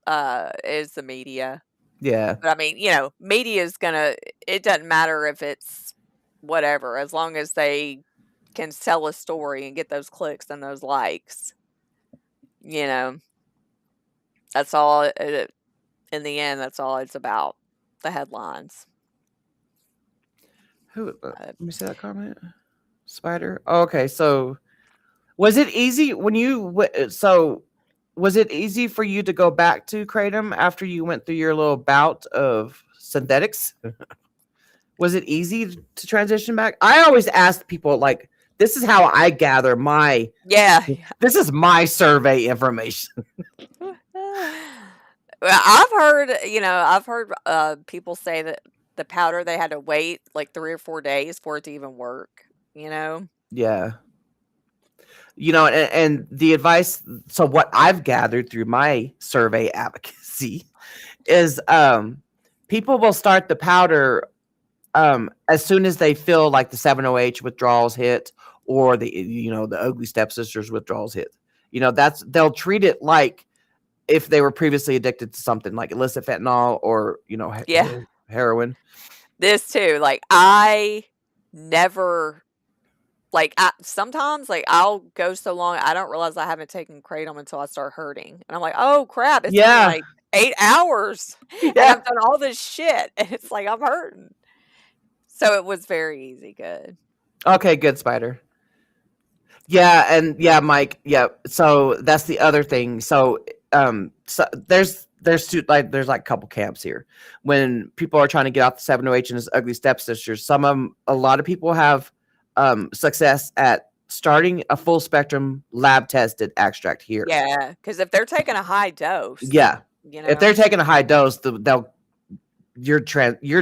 is the media. Yeah. But I mean, you know, media is it doesn't matter if it's whatever, as long as they can sell a story and get those clicks and those likes. You know, that's all in the end, that's all it's about. The headlines. Let me see that comment. Spider. Oh, okay, so was it easy when was it easy for you to go back to kratom after you went through your little bout of synthetics? Was it easy to transition back? I always ask people, like, this is how I gather this is my survey information. Well, I've heard people say that the powder, they had to wait like 3 or 4 days for it to even work, you know? Yeah. You know, and the advice, so what I've gathered through my survey advocacy is people will start the powder as soon as they feel like the 7-OH withdrawals hit, or the ugly stepsisters withdrawals hit. You know, they'll treat it like if they were previously addicted to something like illicit fentanyl or, you know, heroin. This too, like, I never, like, sometimes, like, I'll go so long I don't realize I haven't taken kratom until I start hurting, and I'm like, oh crap, it's been like 8 hours and Yeah. I've done all this shit and it's like I'm hurting. So it was very easy. Good. Okay, good, Spider. Yeah, and yeah, Mike. Yeah, so that's the other thing. So, there's there's like a couple camps here. When people are trying to get off the 7OH and his ugly stepsisters, a lot of people have success at starting a full spectrum lab tested extract here. Yeah, because if they're taking a high dose, Yeah, you if they're know, taking a high dose, you're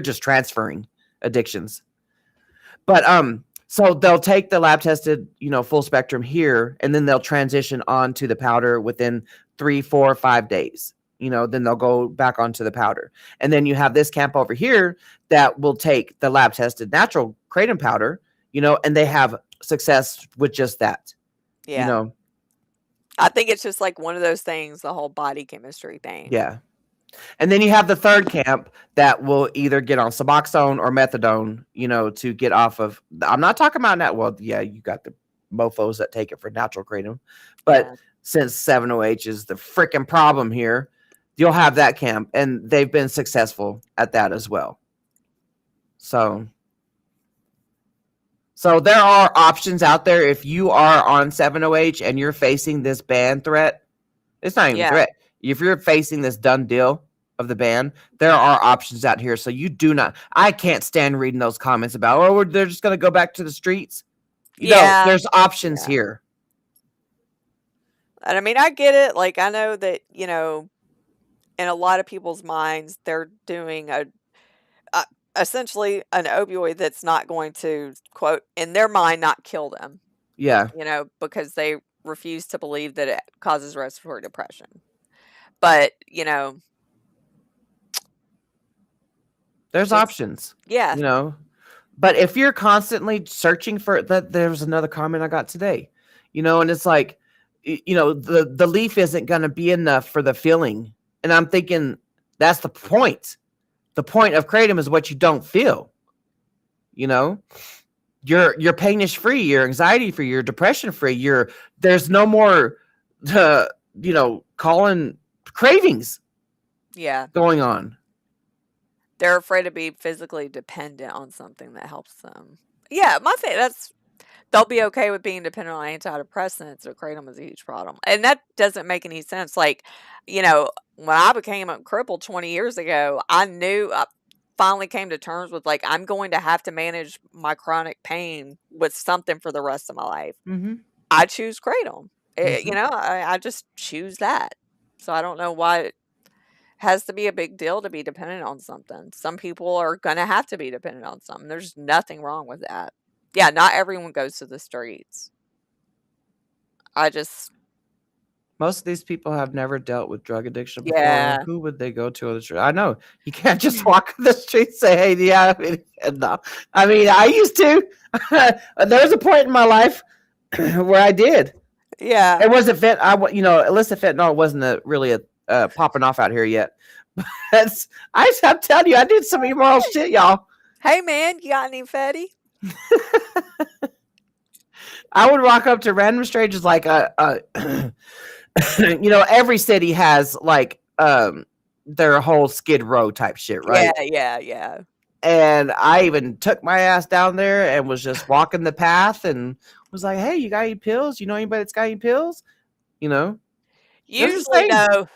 just transferring addictions. But so they'll take the lab tested, full spectrum here, and then they'll transition on to the powder within 3, 4, 5 days. Then they'll go back onto the powder. And then you have this camp over here that will take the lab tested natural kratom powder, and they have success with just that. yeah. I think it's just like one of those things, the whole body chemistry thing. Yeah. And then you have the third camp that will either get on Suboxone or Methadone, to get off of. I'm not talking about that. Well, yeah, you got the mofos that take it for natural kratom. But since 7OH is the freaking problem here, you'll have that camp. And they've been successful at that as well. So there are options out there. If you are on 7OH and you're facing this ban threat, it's not even a threat. If you're facing this done deal of the ban, there are options out here. So you do not. I can't stand reading those comments about, they're just going to go back to the streets. No, there's options here. And I mean, I get it. Like, I know that, in a lot of people's minds, they're doing essentially an opioid that's not going to, quote, in their mind, not kill them. Yeah. Because they refuse to believe that it causes respiratory depression. But, there's options. Yeah. But if you're constantly searching for that, there's another comment I got today, and it's like, the leaf isn't going to be enough for the feeling. And I'm thinking that's the point. The point of kratom is what you don't feel. You're pain is free, you're anxiety free, you're depression free, there's no more calling cravings going on. They're afraid to be physically dependent on something that helps them. Yeah, my thing, they'll be okay with being dependent on antidepressants, or kratom is a huge problem. And that doesn't make any sense. Like, when I became crippled 20 years ago, I finally came to terms with, like, I'm going to have to manage my chronic pain with something for the rest of my life. Mm-hmm. I choose kratom. I just choose that. So I don't know why it has to be a big deal to be dependent on something. Some people are going to have to be dependent on something. There's nothing wrong with that. Yeah, not everyone goes to the streets. Most of these people have never dealt with drug addiction before. Yeah. Who would they go to on the street? I know you can't just walk the street and say, "Hey, yeah." No. I mean, I used to. There was a point in my life where I did. Yeah. It wasn't illicit fentanyl wasn't really popping off out here yet. I'm telling you, I did some immoral shit, y'all. Hey, man, you got any fetty? I would walk up to random strangers like every city has like their whole Skid Row type shit, right? Yeah. And I even took my ass down there and was just walking the path and was like, "Hey, you got any pills? You know anybody that's got any pills?" Usually, no.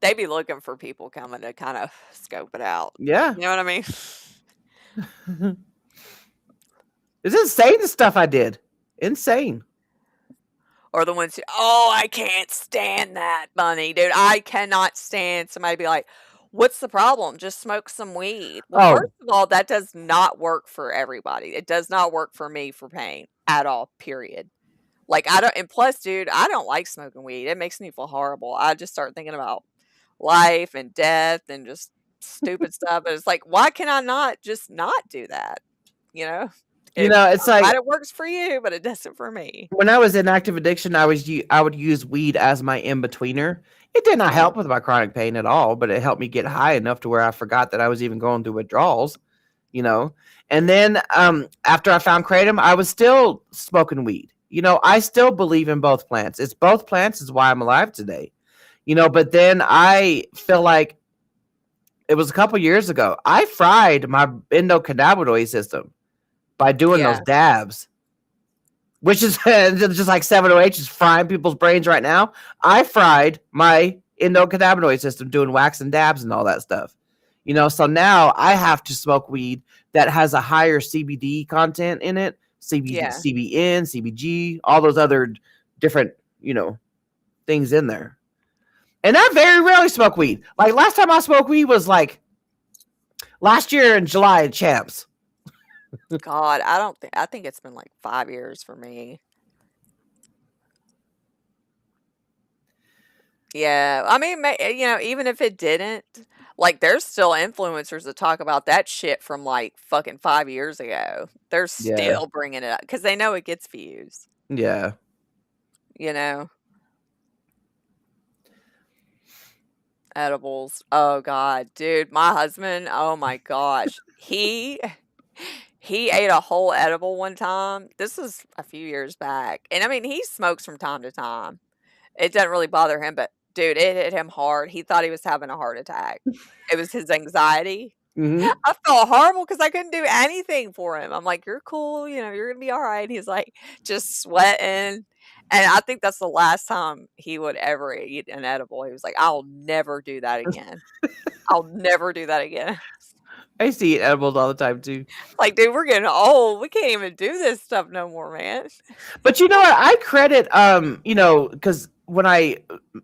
They be looking for people coming to kind of scope it out. Yeah. You know what I mean? It's insane the stuff I did. Insane. Or the ones who, I can't stand that, Bunny. Dude, I cannot stand somebody be like, what's the problem? Just smoke some weed. Well, first of all, that does not work for everybody. It does not work for me for pain at all, period. Like, and plus, dude, I don't like smoking weed. It makes me feel horrible. I just start thinking about life and death and just stupid stuff. But it's like, why can I not just not do that? It's like it works for you, but it doesn't for me. When I was in active addiction, I would use weed as my in-betweener. It did not help with my chronic pain at all, but it helped me get high enough to where I forgot that I was even going through withdrawals, And then after I found kratom, I was still smoking weed. I still believe in both plants. It's both plants is why I'm alive today. But then I feel like it was a couple years ago. I fried my endocannabinoid system by doing those dabs, which is just like 7OH is frying people's brains right now. I fried my endocannabinoid system doing wax and dabs and all that stuff. So now I have to smoke weed that has a higher CBD content in it, CBN, CBG, all those other different, things in there. And I very rarely smoke weed. Like last time I smoked weed was like last year in July at Champs. God, I think it's been like 5 years for me. Yeah, I mean, even if it didn't, like, there's still influencers that talk about that shit from like fucking 5 years ago. They're still bringing it up because they know it gets views. Yeah. Edibles. Oh God, dude, my husband. Oh my gosh, he ate a whole edible one time. This was a few years back, and I mean, he smokes from time to time. It doesn't really bother him, but dude, it hit him hard. He thought he was having a heart attack. It was his anxiety. Mm-hmm. I felt horrible because I couldn't do anything for him. I'm like, you're cool, you're gonna be all right. He's like just sweating. And I think that's the last time he would ever eat an edible. He was like, I'll never do that again. I'll never do that again. I used to eat edibles all the time too. Like, dude, we're getting old. We can't even do this stuff no more, man. But you know what? I credit, because when I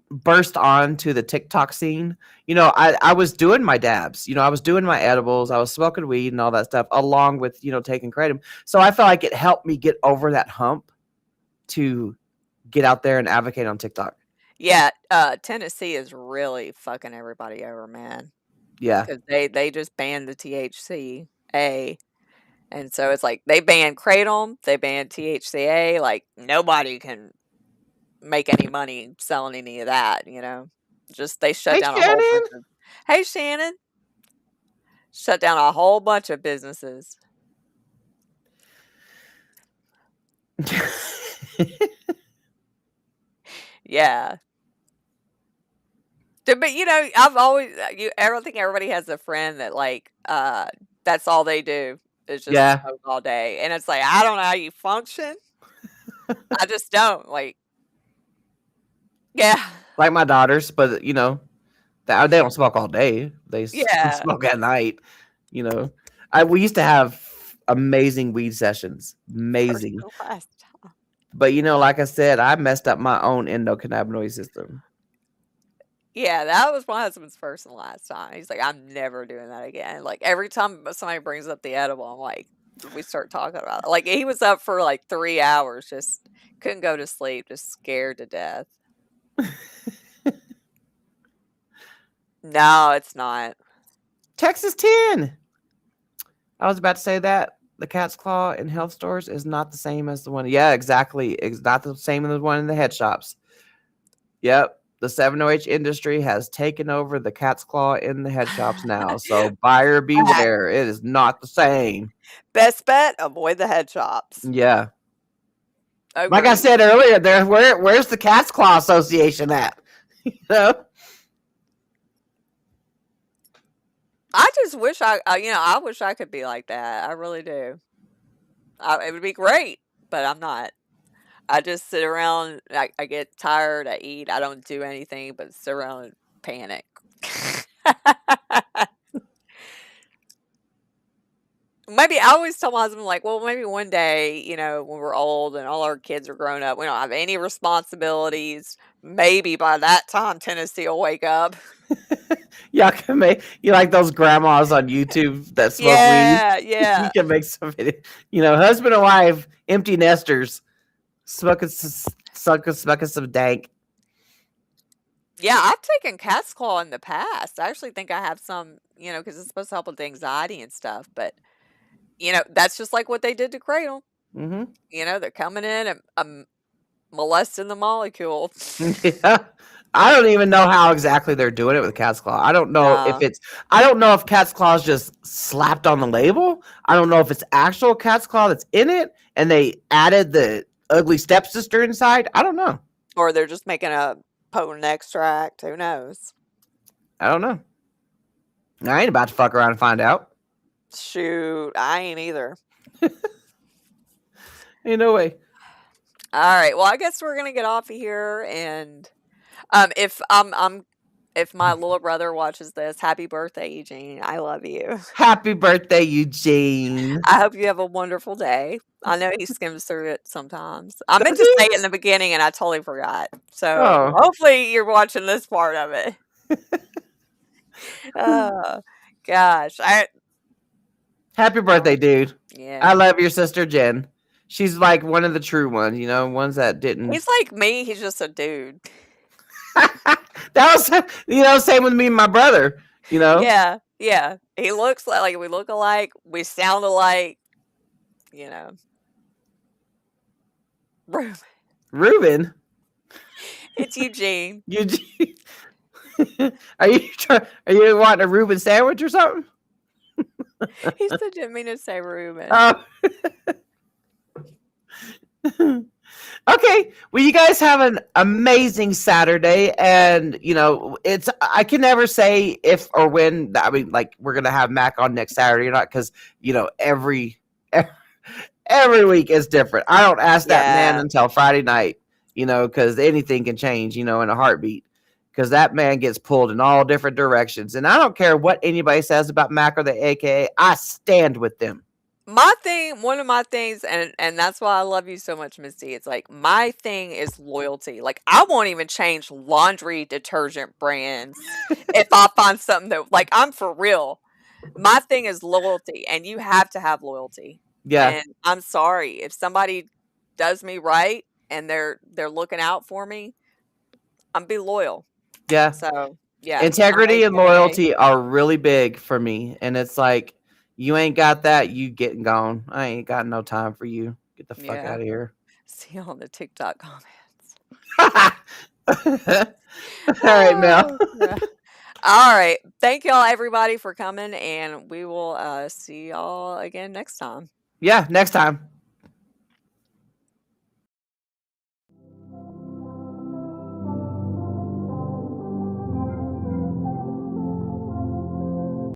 burst onto the TikTok scene, I was doing my dabs. I was doing my edibles. I was smoking weed and all that stuff along with, taking kratom. So I felt like it helped me get over that hump to get out there and advocate on TikTok. Yeah, Tennessee is really fucking everybody over, man. Yeah. Because they just banned the THCA. And so it's like they banned kratom, they banned THCA. Like, nobody can make any money selling any of that, Just they shut down a whole bunch of... Hey, Shannon. Shut down a whole bunch of businesses. Yeah. But I've always I think everybody has a friend that like that's all they do is just smoke all day, and it's like I don't know how you function. I just don't like. Yeah, like my daughters, but they don't smoke all day. They smoke at night. We used to have amazing weed sessions, amazing. But like I said, I messed up my own endocannabinoid system. Yeah, that was my husband's first and last time. He's like, I'm never doing that again. Like every time somebody brings up the edible, I'm like, we start talking about it. Like he was up for like 3 hours, just couldn't go to sleep, just scared to death. No, it's not. Texas 10. I was about to say that. The cat's claw in health stores is not the same as the one. Yeah, exactly. It's not the same as the one in the head shops. Yep. The 7OH industry has taken over the cat's claw in the head shops now. So buyer beware. It is not the same. Best bet, avoid the head shops. Yeah. Agreed. Like I said earlier, where's the Cat's Claw Association at? I just wish I wish I could be like that. I really do. It would be great, but I'm not. I just sit around. I get tired. I eat. I don't do anything but sit around and panic. Maybe I always tell my husband, like, well, maybe one day, when we're old and all our kids are grown up, we don't have any responsibilities. Maybe by that time, Tennessee will wake up. Y'all can make like those grandmas on YouTube that smoke weed. Yeah. You can make some video. Husband and wife, empty nesters, smoking some dank. Yeah, I've taken cat's claw in the past. I actually think I have some, because it's supposed to help with anxiety and stuff. But, that's just like what they did to kratom. Mm-hmm. They're coming in and molesting the molecule. Yeah. I don't even know how exactly they're doing it with cat's claw. I don't know if cat's claw is just slapped on the label. I don't know if it's actual cat's claw that's in it and they added the ugly stepsister inside. I don't know. Or they're just making a potent extract. Who knows? I don't know. I ain't about to fuck around and find out. Shoot, I ain't either. Ain't no way. All right. Well, I guess we're gonna get off of here, and if if my little brother watches this, happy birthday, Eugene. I love you. Happy birthday, Eugene. I hope you have a wonderful day. I know he skims through it sometimes. I meant Does to he? say it in the beginning, and I totally forgot. So Oh. hopefully you're watching this part of it. Oh gosh, Happy birthday, dude. yeah. I love your sister Jen. She's like one of the true ones, you know, ones that didn't. He's like me. He's just a dude. That was, you know, same with me and my brother, you know. Yeah, yeah. He looks like we look alike. We sound alike. You know. Reuben. It's Eugene. Eugene. Are you wanting a Reuben sandwich or something? He said didn't mean to say Reuben. Okay, well, you guys have an amazing Saturday, and you know I can never say if or when. I mean, like, we're gonna have Mac on next Saturday or not, because you know every week is different. I don't ask that man until Friday night, you know, because anything can change, you know, in a heartbeat. Because that man gets pulled in all different directions, and I don't care what anybody says about Mac or the AKA. I stand with them. One of my things, and that's why I love you so much, Misty. It's like my thing is loyalty. Like I won't even change laundry detergent brands if I find something that, like, I'm for real. My thing is loyalty, and you have to have loyalty. Yeah. And I'm sorry if somebody does me right and they're looking out for me, I'm be loyal. Yeah. So yeah, integrity and loyalty are really big for me, and it's like, you ain't got that, you getting gone. I ain't got no time for you. Get the fuck out of here. See you on the TikTok comments. All right, Mel. All right. Thank y'all, everybody, for coming, and we will see y'all again next time. Yeah, next time.